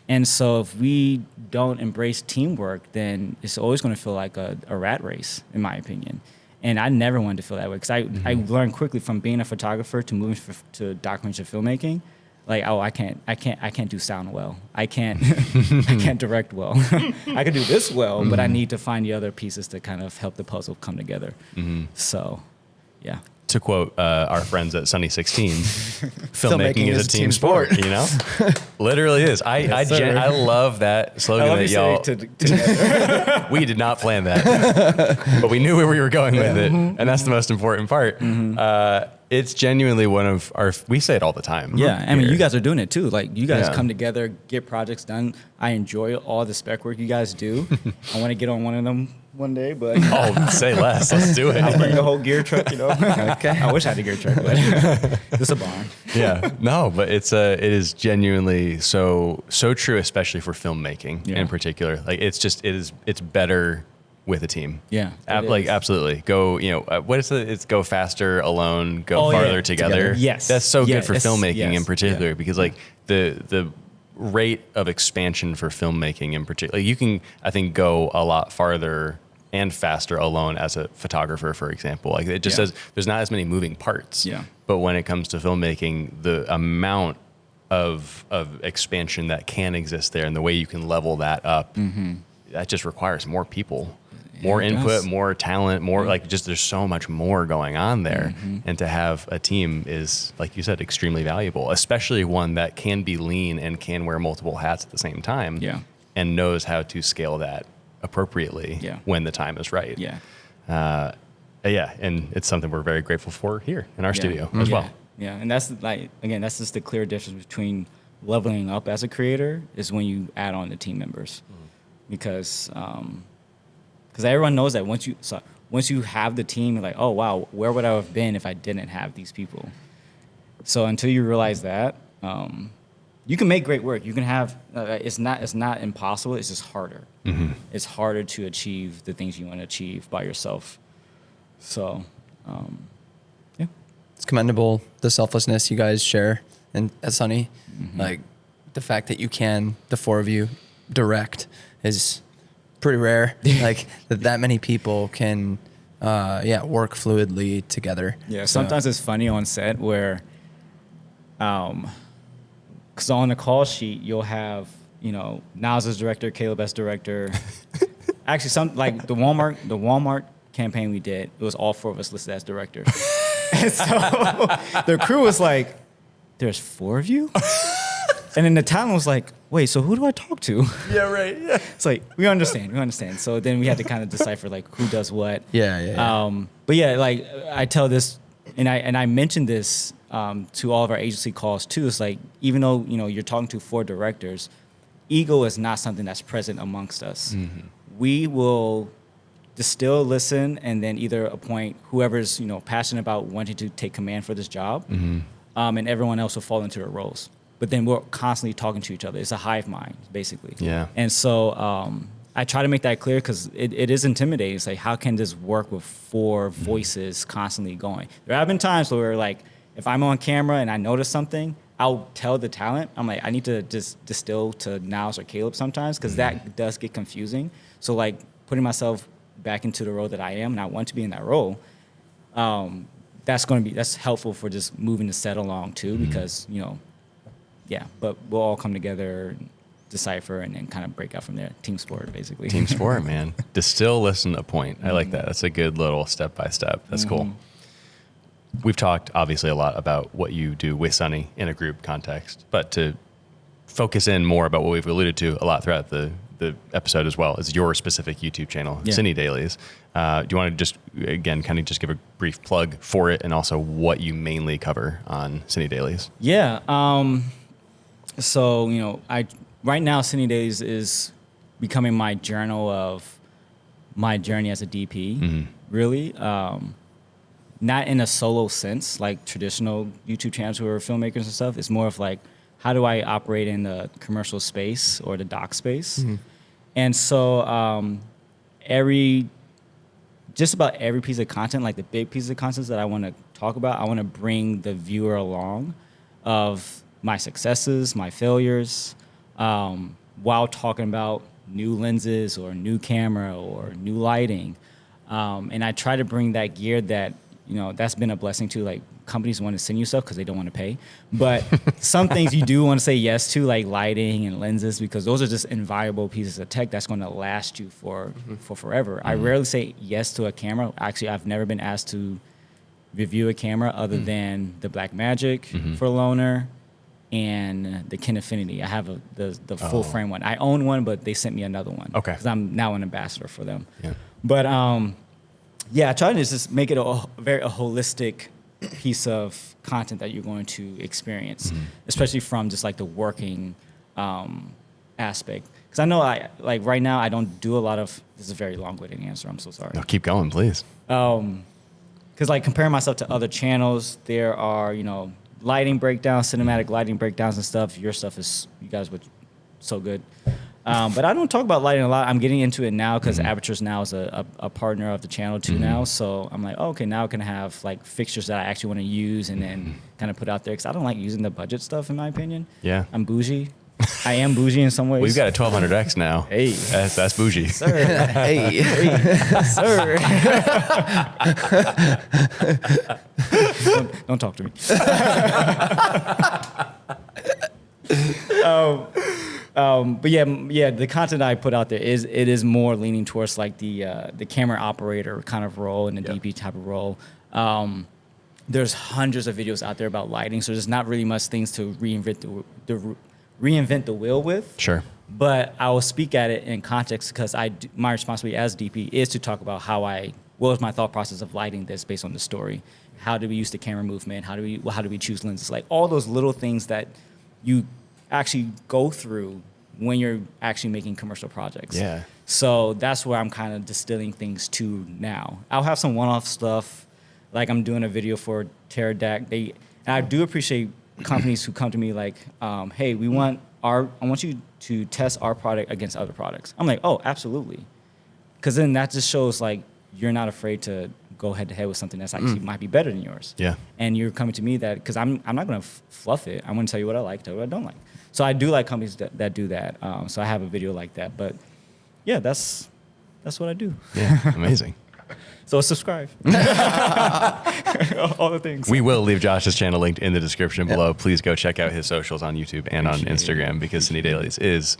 And so if we don't embrace teamwork, then it's always going to feel like a rat race, in my opinion. And I never wanted to feel that way, because I learned quickly from being a photographer to moving to documentary filmmaking. Like, I can't do sound well. I can't direct well. I can do this well, but I need to find the other pieces to kind of help the puzzle come together. So, yeah.
To quote our friends at Sunny 16, filmmaking is a team sport. You know, literally is. I love that slogan that y'all.
Together.
We did not plan that, but we knew where we were going with it, and that's the most important part. It's genuinely one of our, we say it all the time.
Yeah, I mean,
here.
you guys are doing it too. Like, you guys
Yeah.
come together, get projects done. I enjoy all the spec work you guys do. I want to get on one of them one day, but
Oh, say less. Let's do
I'll
it.
bring the whole gear truck, you know.
Okay.
I wish I had a gear truck, but just a barn.
Yeah, no, but it is genuinely so true, especially for filmmaking
Yeah.
in particular. Like it's better with a team.
Yeah, it
Like
is.
absolutely. Go, what is it? It's go faster alone, go
Oh, yeah,
farther together.
Yes.
That's so
Yeah,
good for
it's-
filmmaking in
yes,
particular
yeah.
because like the rate of expansion for filmmaking in particular, you can, I think, go a lot farther and faster alone as a photographer, for example. Like it just
Yeah.
says there's not as many moving parts.
Yeah.
But when it comes to filmmaking, the amount of expansion that can exist there and the way you can level that up, that just requires more people, more
it
input,
does.
more talent, more like just there's so much more going on there.
Mm-hmm.
And to have a team is, like you said, extremely valuable, especially one that can be lean and can wear multiple hats at the same time.
Yeah.
And knows how to scale that appropriately
Yeah.
when the time is right.
Yeah.
Yeah, and it's something we're very grateful for here in our
Yeah.
studio as well.
Yeah, and that's like, again, that's just the clear difference between leveling up as a creator is when you add on the team members, because everyone knows that once you have the team, you're like, oh wow, where would I have been if I didn't have these people? So until you realize that, you can make great work. You can have it's not impossible. It's just harder. It's harder to achieve the things you want to achieve by yourself. So, yeah.
It's commendable, the selflessness you guys share and at Sunny. Like the fact that you can, the four of you, direct is pretty rare. Like that many people can work fluidly together.
Yeah, sometimes it's funny on set where, because on the call sheet you'll have, Nas as director, Caleb as director. Actually, some like the Walmart campaign we did, it was all four of us listed as director. And so the crew was like, "There's four of you," and then the talent was like, "Wait, so who do I talk to?"
Yeah, right. Yeah.
It's like we understand. So then we had to kind of decipher like who does what.
Yeah.
But yeah, like I tell this, and I mentioned this to all of our agency calls too. It's like, even though you're talking to four directors, ego is not something that's present amongst us. We will distill, listen, and then either appoint whoever's passionate about wanting to take command for this job, and everyone else will fall into their roles. But then we're constantly talking to each other. It's a hive mind, basically.
Yeah.
And so I try to make that clear because it is intimidating. It's like, how can this work with four voices constantly going? There have been times where, like, if I'm on camera and I notice something, I'll tell the talent, I'm like, I need to just distill to Niles or Caleb sometimes, because that does get confusing. So, like, putting myself back into the role that I am, and I want to be in that role, that's helpful for just moving the set along too, because but we'll all come together, decipher, and then kind of break out from there. Team sport, basically.
Team sport, man. Distill, listen, appoint. I like that. That's a good little step by step. That's cool. We've talked obviously a lot about what you do with Sunny in a group context, but to focus in more about what we've alluded to a lot throughout the episode as well is your specific YouTube channel,
Yeah.
Cine Dailies. Do you want to just, again, kind of just give a brief plug for it and also what you mainly cover on Cine Dailies?
Yeah. So, right now Cine Dailies is becoming my journal of my journey as a DP, really. Not in a solo sense, like traditional YouTube channels who are filmmakers and stuff. It's more of like, how do I operate in the commercial space or the doc space? And so just about every piece of content, like the big pieces of content that I want to talk about, I want to bring the viewer along of my successes, my failures, while talking about new lenses or new camera or new lighting. And I try to bring that gear that, that's been a blessing too. Like, companies want to send you stuff because they don't want to pay. But some things you do want to say yes to, like lighting and lenses, because those are just invaluable pieces of tech that's going to last you for forever. I rarely say yes to a camera. Actually, I've never been asked to review a camera other than the Blackmagic for loaner and the Kinefinity. I have the full frame one. I own one, but they sent me another one.
Okay.
Because I'm now an ambassador for them.
Yeah.
But I try to just make it a holistic piece of content that you're going to experience, especially from just like the working aspect. Because I know like right now I don't do a lot of. This is a very long-winded answer. I'm so sorry.
No, keep going, please.
Because like comparing myself to other channels, there are lighting breakdowns, cinematic lighting breakdowns and stuff. Your stuff is you guys were so good. But I don't talk about lighting a lot. I'm getting into it now because Apertures now is a partner of the channel too now. So I'm like, oh, okay, now I can have like fixtures that I actually want to use and then kind of put out there because I don't like using the budget stuff in my opinion.
Yeah.
I'm bougie. I am bougie in some ways.
We've got a 1200X now.
Hey.
That's bougie.
Sir.
Hey.
Sir. don't talk to me. But yeah, the content I put out there is more leaning towards like the camera operator kind of role and the DP type of role. There's hundreds of videos out there about lighting, so there's not really much things to reinvent the wheel with.
Sure.
But I will speak at it in context because my responsibility as DP is to talk about what was my thought process of lighting this based on the story. How do we use the camera movement? How do we choose lenses? Like all those little things that you actually go through when you're actually making commercial projects.
Yeah.
So that's where I'm kind of distilling things to now. I'll have some one-off stuff, like I'm doing a video for Pterodact. And I do appreciate companies who come to me like, hey, I want you to test our product against other products. I'm like, oh, absolutely. Because then that just shows like you're not afraid to go head to head with something that's actually might be better than yours.
Yeah.
And you're coming to me that because I'm not going to fluff it. I'm going to tell you what I like, tell you what I don't like. So I do like companies that do that. So I have a video like that. But yeah, that's what I do.
Yeah, amazing.
So subscribe. All the things.
We will leave Josh's channel linked in the description below. Please go check out his socials on YouTube and on Instagram because Cine Dailies is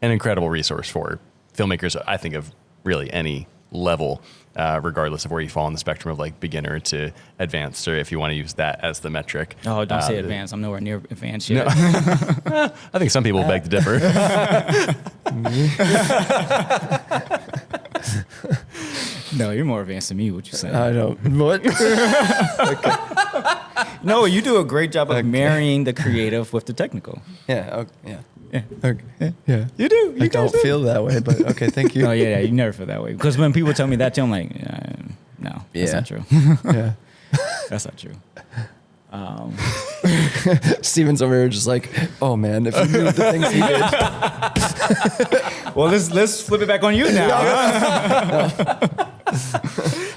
an incredible resource for filmmakers, I think, of really any level, regardless of where you fall on the spectrum of like beginner to advanced, or if you want to use that as the metric.
Oh, don't say advanced. I'm nowhere near advanced yet.
No. I think some people beg to differ.
No, you're more advanced than me. What you saying?
I don't. What?
No, you do a great job of marrying the creative with the technical.
Yeah. Okay, yeah.
Yeah.
Okay. Yeah.
You do.
I don't feel that way, but okay. Thank you.
Oh yeah, you never feel that way because when people tell me that, too, I'm like, no, that's not true.
Yeah.
That's not true.
Steven's over here just like, oh man, if you knew the things he did.
Well, let's flip it back on you now.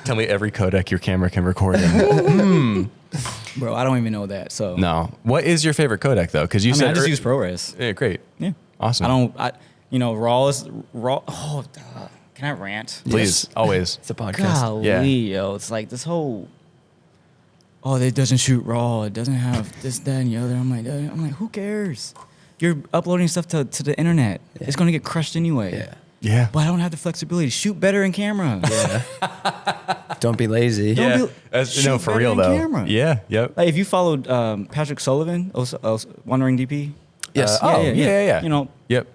Tell me every codec your camera can record in.
Bro, I don't even know that. So
No. What is your favorite codec though? Because you said
I just use ProRes.
Yeah, great.
Yeah.
Awesome.
RAW is raw. Oh, duh. Can I rant?
Please,
Yes.
always.
It's a podcast.
Golly,
Yeah.
yo, it's like this whole. Oh, it doesn't shoot raw. It doesn't have this, that, and the other. I'm like, who cares? You're uploading stuff to the internet.
Yeah.
It's gonna get crushed anyway.
Yeah.
Yeah.
But I don't have the flexibility. Shoot better in camera.
Yeah. Don't be lazy.
Don't be-
No,
shoot
for
better
real
in
though.
camera.
Yeah. Yep.
Like if you followed Patrick Sullivan, Wandering DP.
Yes.
Yeah.
You know,
Yep.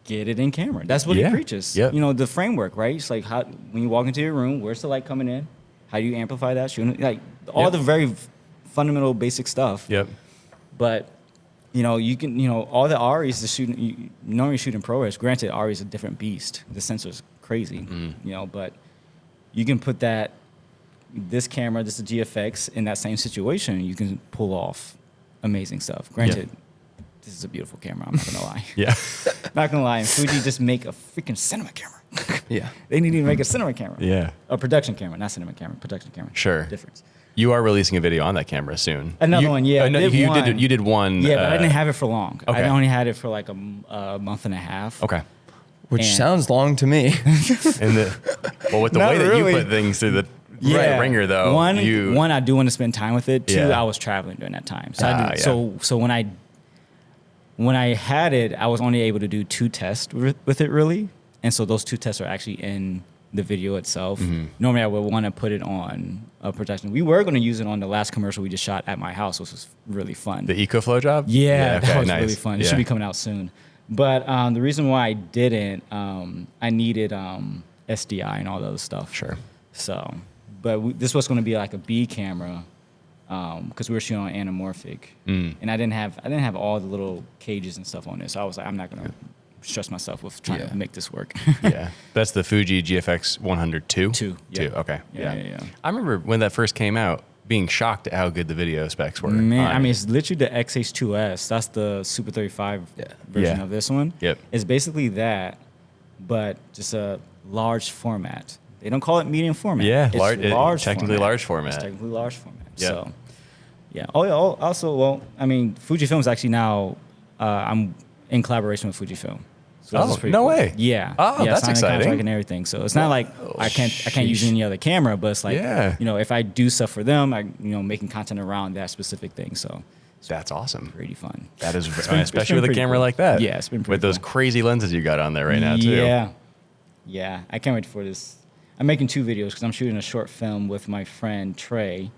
get it in camera. That's what
Yeah.
he preaches.
Yep.
You know, the framework, right? It's like how when you walk into your room, where's the light coming in? How do you amplify that? Like all
Yep.
the very fundamental basic stuff.
Yep.
But you can all the REs the shooting you normally shoot in ProRes. Granted, RE is a different beast. The sensor's crazy. But you can put this camera, this is GFX, in that same situation, you can pull off amazing stuff. Granted, this is a beautiful camera. I'm not gonna lie.
Yeah.
Not gonna lie. And Fuji just make a freaking cinema camera.
Yeah.
They need to make a cinema camera.
Yeah.
A production camera, not cinema camera. Production camera.
Sure.
Difference.
You are releasing a video on that camera soon.
Another one, yeah.
No, you did one.
Yeah, but I didn't have it for long.
Okay.
I only had it for like a month and a half.
Okay.
Which
And-
sounds long to me.
And with the
Not
way that
really.
you put things through the ringer though.
One, I do want to spend time with it. Two,
Yeah.
I was traveling during that time. So
Ah,
so when I had it, I was only able to do 2 tests with it really. And so those 2 tests are actually in the video itself. Normally I would want to put it on a production. We were going to use it on the last commercial we just shot at my house, which was really fun.
The EcoFlow job?
Yeah,
okay,
that was
nice.
really fun. It
Yeah.
should be coming out soon. But the reason why I didn't, I needed SDI and all the other stuff.
Sure.
So, but this was going to be like a B camera because we were shooting on anamorphic, and I didn't have all the little cages and stuff on it. So I was like, I'm not gonna stress myself with trying to make this work.
Yeah, that's the Fuji GFX 102.
Two.
Okay.
Yeah.
I remember when that first came out, being shocked at how good the video specs were.
Man, I mean, it's literally the XH2S. That's the Super 35 version of this one.
Yep.
It's basically that, but just a large format. They don't call it medium format.
Yeah,
it's
large. Technically large format.
It's technically large format.
Yep.
So, yeah. Oh, yeah. Also, well, I mean, Fujifilm is actually now. I'm in collaboration with Fujifilm. So
Oh,
pretty
no
cool.
way.
Yeah.
Oh,
yeah,
that's
signed a
exciting.
contract and everything. So it's not like I can't use any other camera, but it's like if I do stuff for them, I making content around that specific thing. So
That's awesome.
pretty fun.
That is,
been
especially with a
pretty
camera
cool.
like that.
Yeah, it's been pretty
with those
cool.
crazy lenses you got on there right now too.
Yeah. I can't wait for this. I'm making 2 videos because I'm shooting a short film with my friend Trey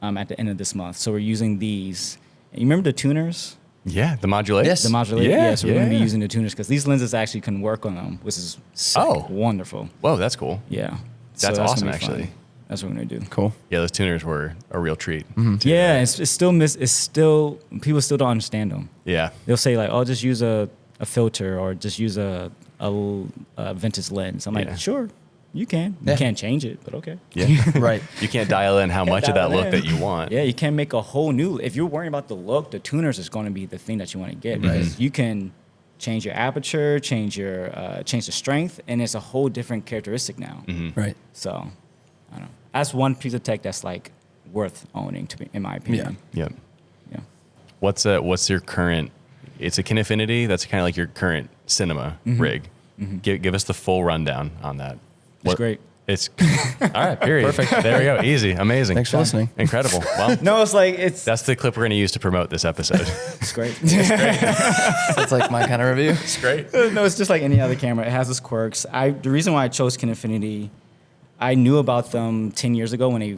at the end of this month. So we're using these. You remember the tuners?
Yeah, the modulate.
Yes.
The modulator.
Yeah,
So we're going to be using the tuners because these lenses actually can work on them, which is sick. Wonderful.
Whoa, that's cool.
Yeah.
That's
gonna
awesome,
be fun.
actually.
That's what we're going to do.
Cool.
Yeah, those tuners were a real treat.
Yeah, it's still people still don't understand them.
Yeah.
They'll say like, "Oh, just use a filter or just use a vintage lens." I'm
Yeah.
like, "Sure, you can.
Yeah.
You can't change it, but okay."
Yeah.
Right.
You can't dial in how much of that
dial
look
in.
that you want.
Yeah, you can make a whole new. If you're worrying about the look, the tuners is going to be the thing that you want to get because you can change your aperture, change the strength, and it's a whole different characteristic now.
Right.
So, I don't know. That's one piece of tech that's like worth owning, in my opinion.
Yep.
Yeah.
What's your current? It's a Kinefinity. That's kind of like your current cinema rig. Give us the full rundown on that.
It's great.
It's all right. Period. Perfect. There we go. Easy. Amazing.
Thanks for listening.
Incredible. Well,
No, it's
that's the clip we're going to use to promote this episode.
it's great.
That's like my kind of review.
It's great.
No, it's just like any other camera. It has its quirks. The reason why I chose Kinefinity, I knew about them 10 years ago when they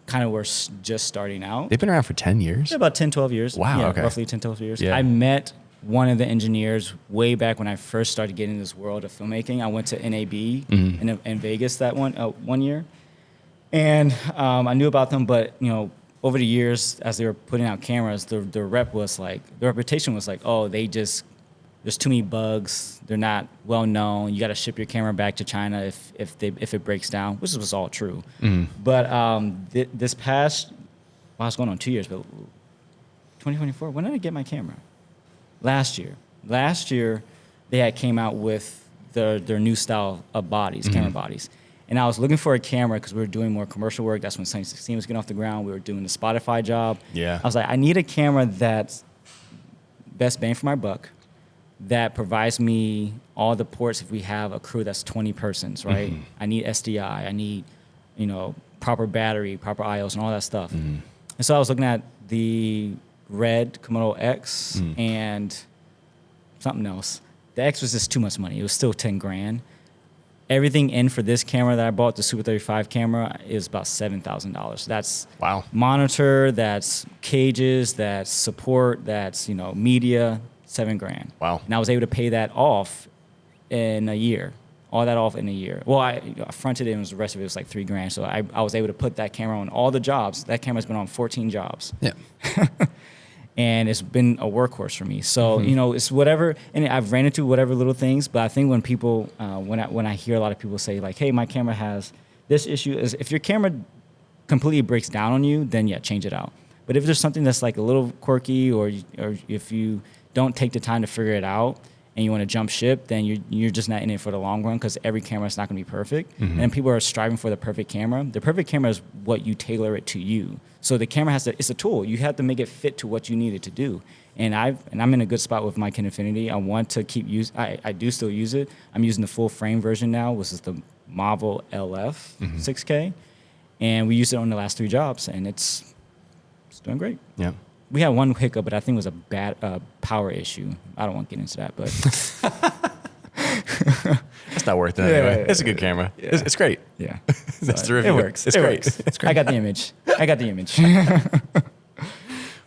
kind of were just starting out.
They've been around for 10 years.
About 10, 12 years.
Wow,
Yeah,
okay.
roughly 10, 12 years.
Yeah.
I met one of the engineers way back when I first started getting in this world of filmmaking. I went to NAB in Vegas that one year. And I knew about them, but, over the years, as they were putting out cameras, the reputation was like, oh, there's too many bugs. They're not well known. You got to ship your camera back to China if it breaks down, which was all true. But this past, it's going on 2 years, but 2024, when did I get my camera? Last year, they had came out with their new style of bodies, camera bodies. And I was looking for a camera because we were doing more commercial work. That's when Sunny 16 was getting off the ground. We were doing the Spotify job.
Yeah.
I was like, I need a camera that's best bang for my buck, that provides me all the ports if we have a crew that's 20 persons, right? I need SDI. I need, proper battery, proper IOs, and all that stuff. And so I was looking at the red Komodo X and something else. The X was just too much money. It was still 10 grand. Everything in for this camera that I bought, the Super 35 camera, is about $7,000. That's
Wow.
monitor, that's cages, that's support, that's media, $7 grand.
Wow.
And I was able to pay that off in a year. All that off in a year. Well, I fronted it, and the rest of it was like $3 grand. So I was able to put that camera on all the jobs. That camera's been on 14 jobs.
Yeah.
And it's been a workhorse for me. So it's whatever, and I've ran into whatever little things. But I think when people, when I hear a lot of people say like, "Hey, my camera has this issue," is if your camera completely breaks down on you, then yeah, change it out. But if there's something that's like a little quirky, or if you don't take the time to figure it out and you want to jump ship, then you're just not in it for the long run, because every camera is not going to be perfect. And people are striving for the perfect camera. The perfect camera is what you tailor it to you. So the camera it's a tool. You have to make it fit to what you need it to do. And I'm in a good spot with my Kinefinity. I want to keep I do still use it. I'm using the full frame version now, which is the Marvel LF 6K. And we used it on the last 3 jobs, and it's doing great.
Yeah.
We had one hiccup, but I think it was a bad power issue. I don't want to get into that, but
It's not worth it anyway. It's a good camera.
Yeah.
It's great.
yeah.
That's
So
the review.
It works.
It's
It
great.
works.
It's great.
I got the image.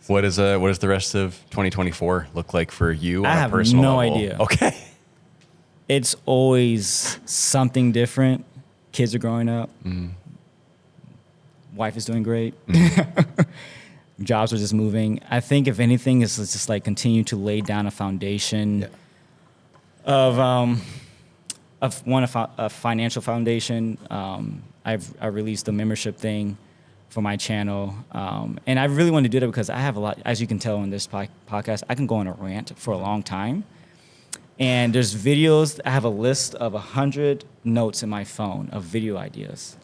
What does the rest of 2024 look like for you on
I
a
have
personal
no
level?
idea.
Okay.
It's always something different. Kids are growing up. Wife is doing great. jobs are just moving. I think if anything, it's just like continue to lay down a foundation of a financial foundation. I released the membership thing for my channel, and I really want to do that because I have a lot. As you can tell in this podcast, I can go on a rant for a long time. And there's videos. I have a list of 100 notes in my phone of video ideas,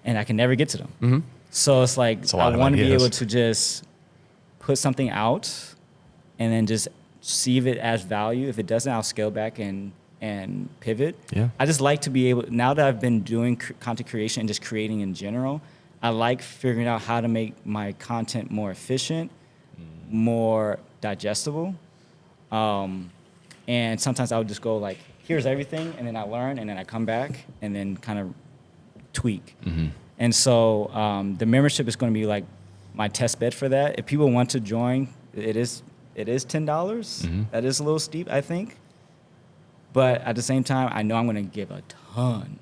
and I can never get to them. Mm-hmm. So it's like I want to be able to just put something out, and then just see if it adds value. If it doesn't, I'll scale back and pivot. Yeah. I just like to be able. Now that I've been doing content creation and just creating in general, I like figuring out how to make my content more efficient, more digestible. And sometimes I would just go like, here's everything, and then I learn, and then I come back, and then kind of tweak. Mm-hmm. And so the membership is going to be like my test bed for that. If people want to join, it is $10. Mm-hmm. That is a little steep, I think. But at the same time, I know I'm going to give a ton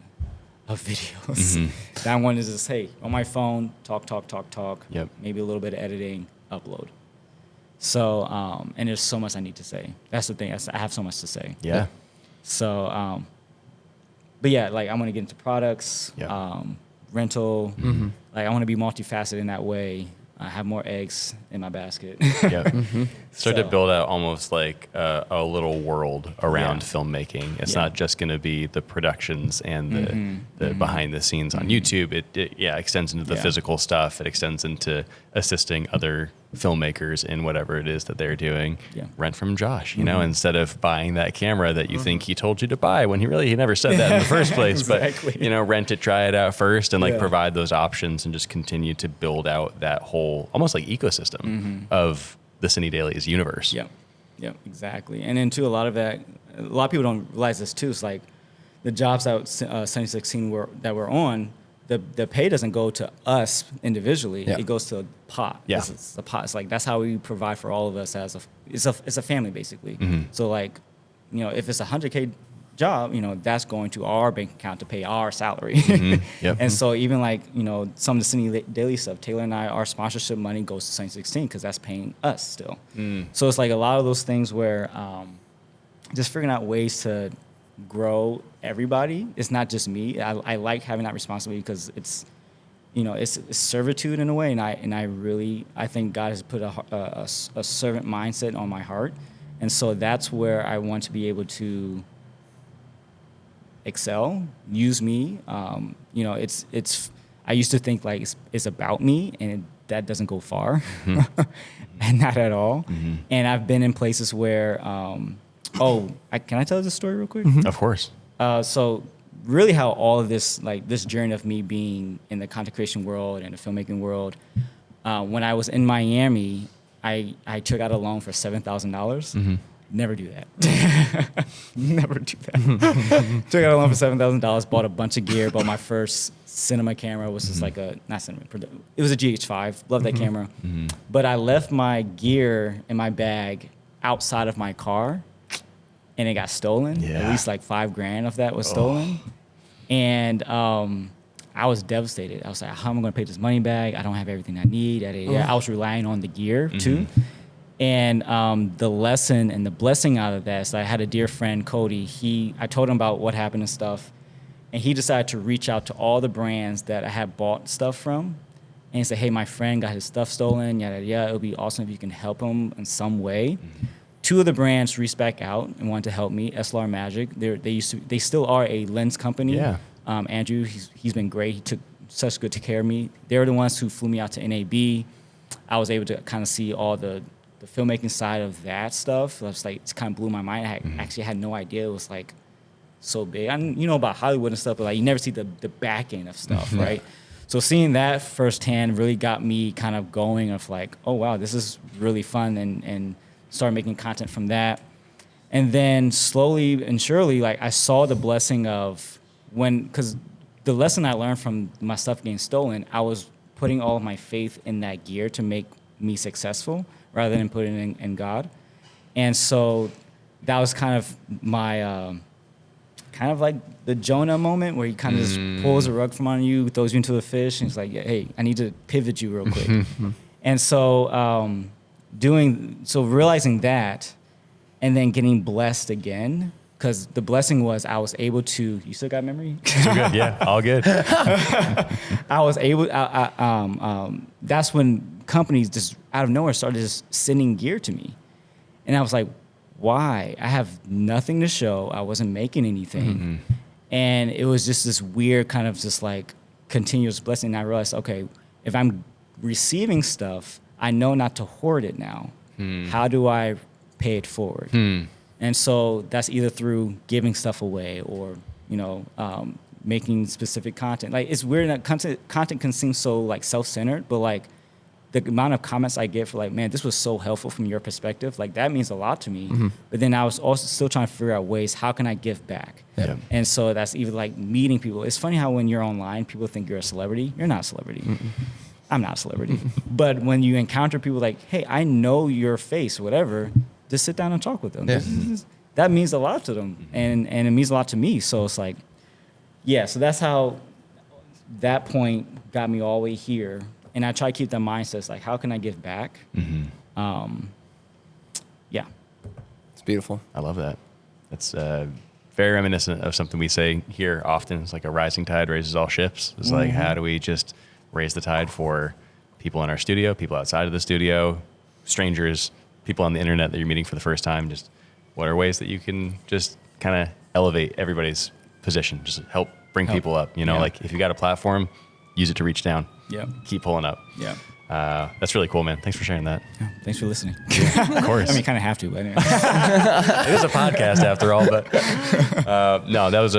of videos. Mm-hmm. That one is just, hey, on my phone, talk. Yep. Maybe a little bit of editing, upload. So, and there's so much I need to say. That's the thing. I have so much to say.
Yeah.
So, but yeah, like I want to get into products, rental. Mm-hmm. Like I want to be multifaceted in that way. I have more eggs in my basket.
Yeah. Mm-hmm. Start to build out almost like a little world around filmmaking. It's not just going to be the productions and the behind the scenes on YouTube. It extends into the physical stuff. It extends into assisting other filmmakers in whatever it is that they're doing. Yeah. Rent from Josh, you know, instead of buying that camera that you think he told you to buy when he never said that in the first place. Exactly. But, you know, rent it, try it out first, and like provide those options and just continue to build out that whole almost like ecosystem of the Cine Dailies universe.
Yeah, exactly. And then too, a lot of people don't realize this too. It's like the jobs that Sunny 16 that we're on, the pay doesn't go to us individually. Yeah. It goes to a pot. Yeah. It's a pot. It's like that's how we provide for all of us it's a family basically. Mm-hmm. So like, you know, if it's $100K job, you know, that's going to our bank account to pay our salary. Mm-hmm. Yep. And so even like, you know, some of the Cine Daily stuff, Taylor and I, our sponsorship money goes to Sunny 16 because that's paying us still. So it's like a lot of those things where just figuring out ways to grow everybody. It's not just me. I like having that responsibility because it's, you know, it's servitude in a way, and I think God has put a servant mindset on my heart, and so that's where I want to be able to excel, use me. You know, it's. I used to think like it's about me, and that doesn't go far, and not at all. Mm-hmm. And I've been in places where. Can I tell this story real quick?
Mm-hmm. Of course.
So really how all of this, like this journey of me being in the content creation world and the filmmaking world, when I was in Miami, I took out a loan for $7,000. Mm-hmm. Never do that. Never do that. Took out a loan for $7,000, bought a bunch of gear, bought my first cinema camera, which is like it was a GH5. Love that camera. Mm-hmm. But I left my gear in my bag outside of my car. And it got stolen. Yeah. At least like $5,000 of that was stolen. And I was devastated. I was like, how am I going to pay this money back? I don't have everything I need. I was relying on the gear too. And the lesson and the blessing out of that is I had a dear friend, Cody. I told him about what happened and stuff. And he decided to reach out to all the brands that I had bought stuff from. And he said, hey, my friend got his stuff stolen. Yada, yada. It would be awesome if you can help him in some way. Mm-hmm. Two of the brands reached back out and wanted to help me. SLR Magic, they still are a lens company. Yeah. Andrew, he's been great. He took such good care of me. They were the ones who flew me out to NAB. I was able to kind of see all the filmmaking side of that stuff. I was like, it kind of blew my mind. I actually had no idea it was like so big. You know about Hollywood and stuff, but like you never see the back end of stuff, right? So seeing that firsthand really got me kind of going of like, oh wow, this is really fun, and started making content from that. And then slowly and surely, like I saw the blessing of because the lesson I learned from my stuff getting stolen, I was putting all of my faith in that gear to make me successful rather than putting it in God. And so that was kind of my, kind of like the Jonah moment where he kind of just pulls a rug from under you, throws you into the fish, and he's like, hey, I need to pivot you real quick. And so realizing that, and then getting blessed again, because the blessing was I was able to. You still got memory?
Too good. Yeah, all good.
I was able. That's when companies just out of nowhere started just sending gear to me, and I was like, "Why? I have nothing to show. I wasn't making anything." And it was just this weird kind of just like continuous blessing. And I realized, okay, if I'm receiving stuff, I know not to hoard it now. How do I pay it forward? And so that's either through giving stuff away or, making specific content. Like, it's weird that content can seem so like self-centered, but like the amount of comments I get for like, man, this was so helpful from your perspective. Like, that means a lot to me. But then I was also still trying to figure out ways, how can I give back?
Yeah.
And so that's even like meeting people. It's funny how when you're online, people think you're a celebrity. You're not a celebrity. I'm not a celebrity. But when you encounter people like, hey, I know your face, whatever, just sit down and talk with them.
Yeah.
That means a lot to them. And it means a lot to me. So it's like, yeah, so that's how that point got me all the way here. And I try to keep that mindset. It's like, how can I give back? Yeah.
It's beautiful.
I love that. That's very reminiscent of something we say here often. It's like a rising tide raises all ships. It's like, how do we just raise the tide for people in our studio, people outside of the studio, strangers, people on the internet that you're meeting for the first time? Just what are ways that you can just kind of elevate everybody's position, just help bring people up? Like if you got a platform, use it to reach down.
Yeah.
Keep pulling up.
Yeah.
That's really cool, man. Thanks for sharing that.
Yeah, thanks for listening.
Of course.
I mean, kind of have to, but anyway.
It is a podcast after all, but no, that was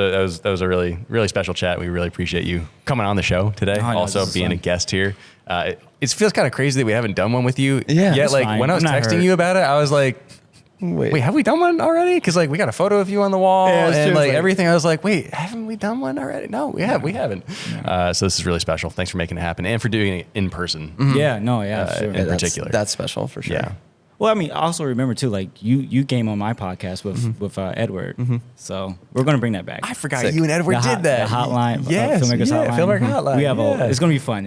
a really, really special chat. We really appreciate you coming on the show today.
Oh, no,
also
this is
being
fun.
a guest here. It feels kind of crazy that we haven't done one with you
Yeah.
yet.
That's
Like
fine.
when I was
I'm not
texting
hurt.
you about it, I was like, wait, have we done one already? Because like we got a photo of you on the wall
Yeah, it's
and
true.
like
It's like-
everything. I was like, wait, haven't we done one already? No, we haven't. So this is really special. Thanks for making it happen and for doing it in person.
Yeah, no, yeah, sure.
in particular.
That's special for sure.
Yeah.
Well, I mean, also remember too, like you came on my podcast with Edward, so we're gonna bring that back.
I forgot
Sick.
you and Edward
The
did that.
The hotline,
Yes,
filmmakers
yeah,
hotline.
Filmmaker Hotline.
We have
yeah.
it's gonna be fun.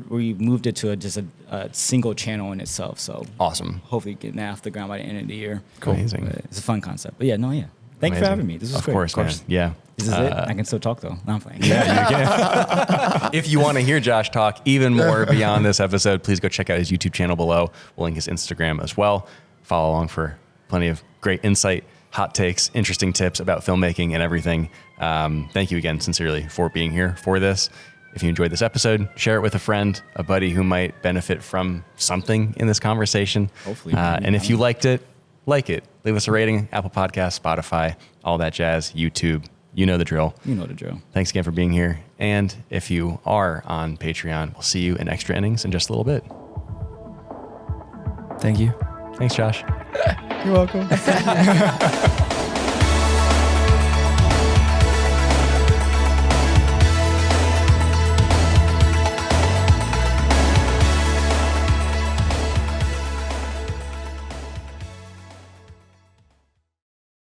We moved it to just a single channel in itself. So
Awesome.
hopefully getting that off the ground by the end of the year.
Cool. Amazing.
But it's a fun concept. But yeah, no, yeah. Thank you for
Amazing.
having me. This was
Of
great.
course, man. Yeah.
This is it. I can still talk though. No, I'm playing.
Yeah, you can. If you want to hear Josh talk even more beyond this episode, please go check out his YouTube channel below. We'll link his Instagram as well. Follow along for plenty of great insight, hot takes, interesting tips about filmmaking and everything. Thank you again, sincerely, for being here for this. If you enjoyed this episode, share it with a friend, a buddy who might benefit from something in this conversation.
Hopefully.
And if you liked it, like it. Leave us a rating, Apple Podcasts, Spotify, all that jazz, YouTube. You know the drill.
You know the drill.
Thanks again for being here. And if you are on Patreon, we'll see you in Extra Innings in just a little bit.
Thank you.
Thanks, Josh.
You're welcome.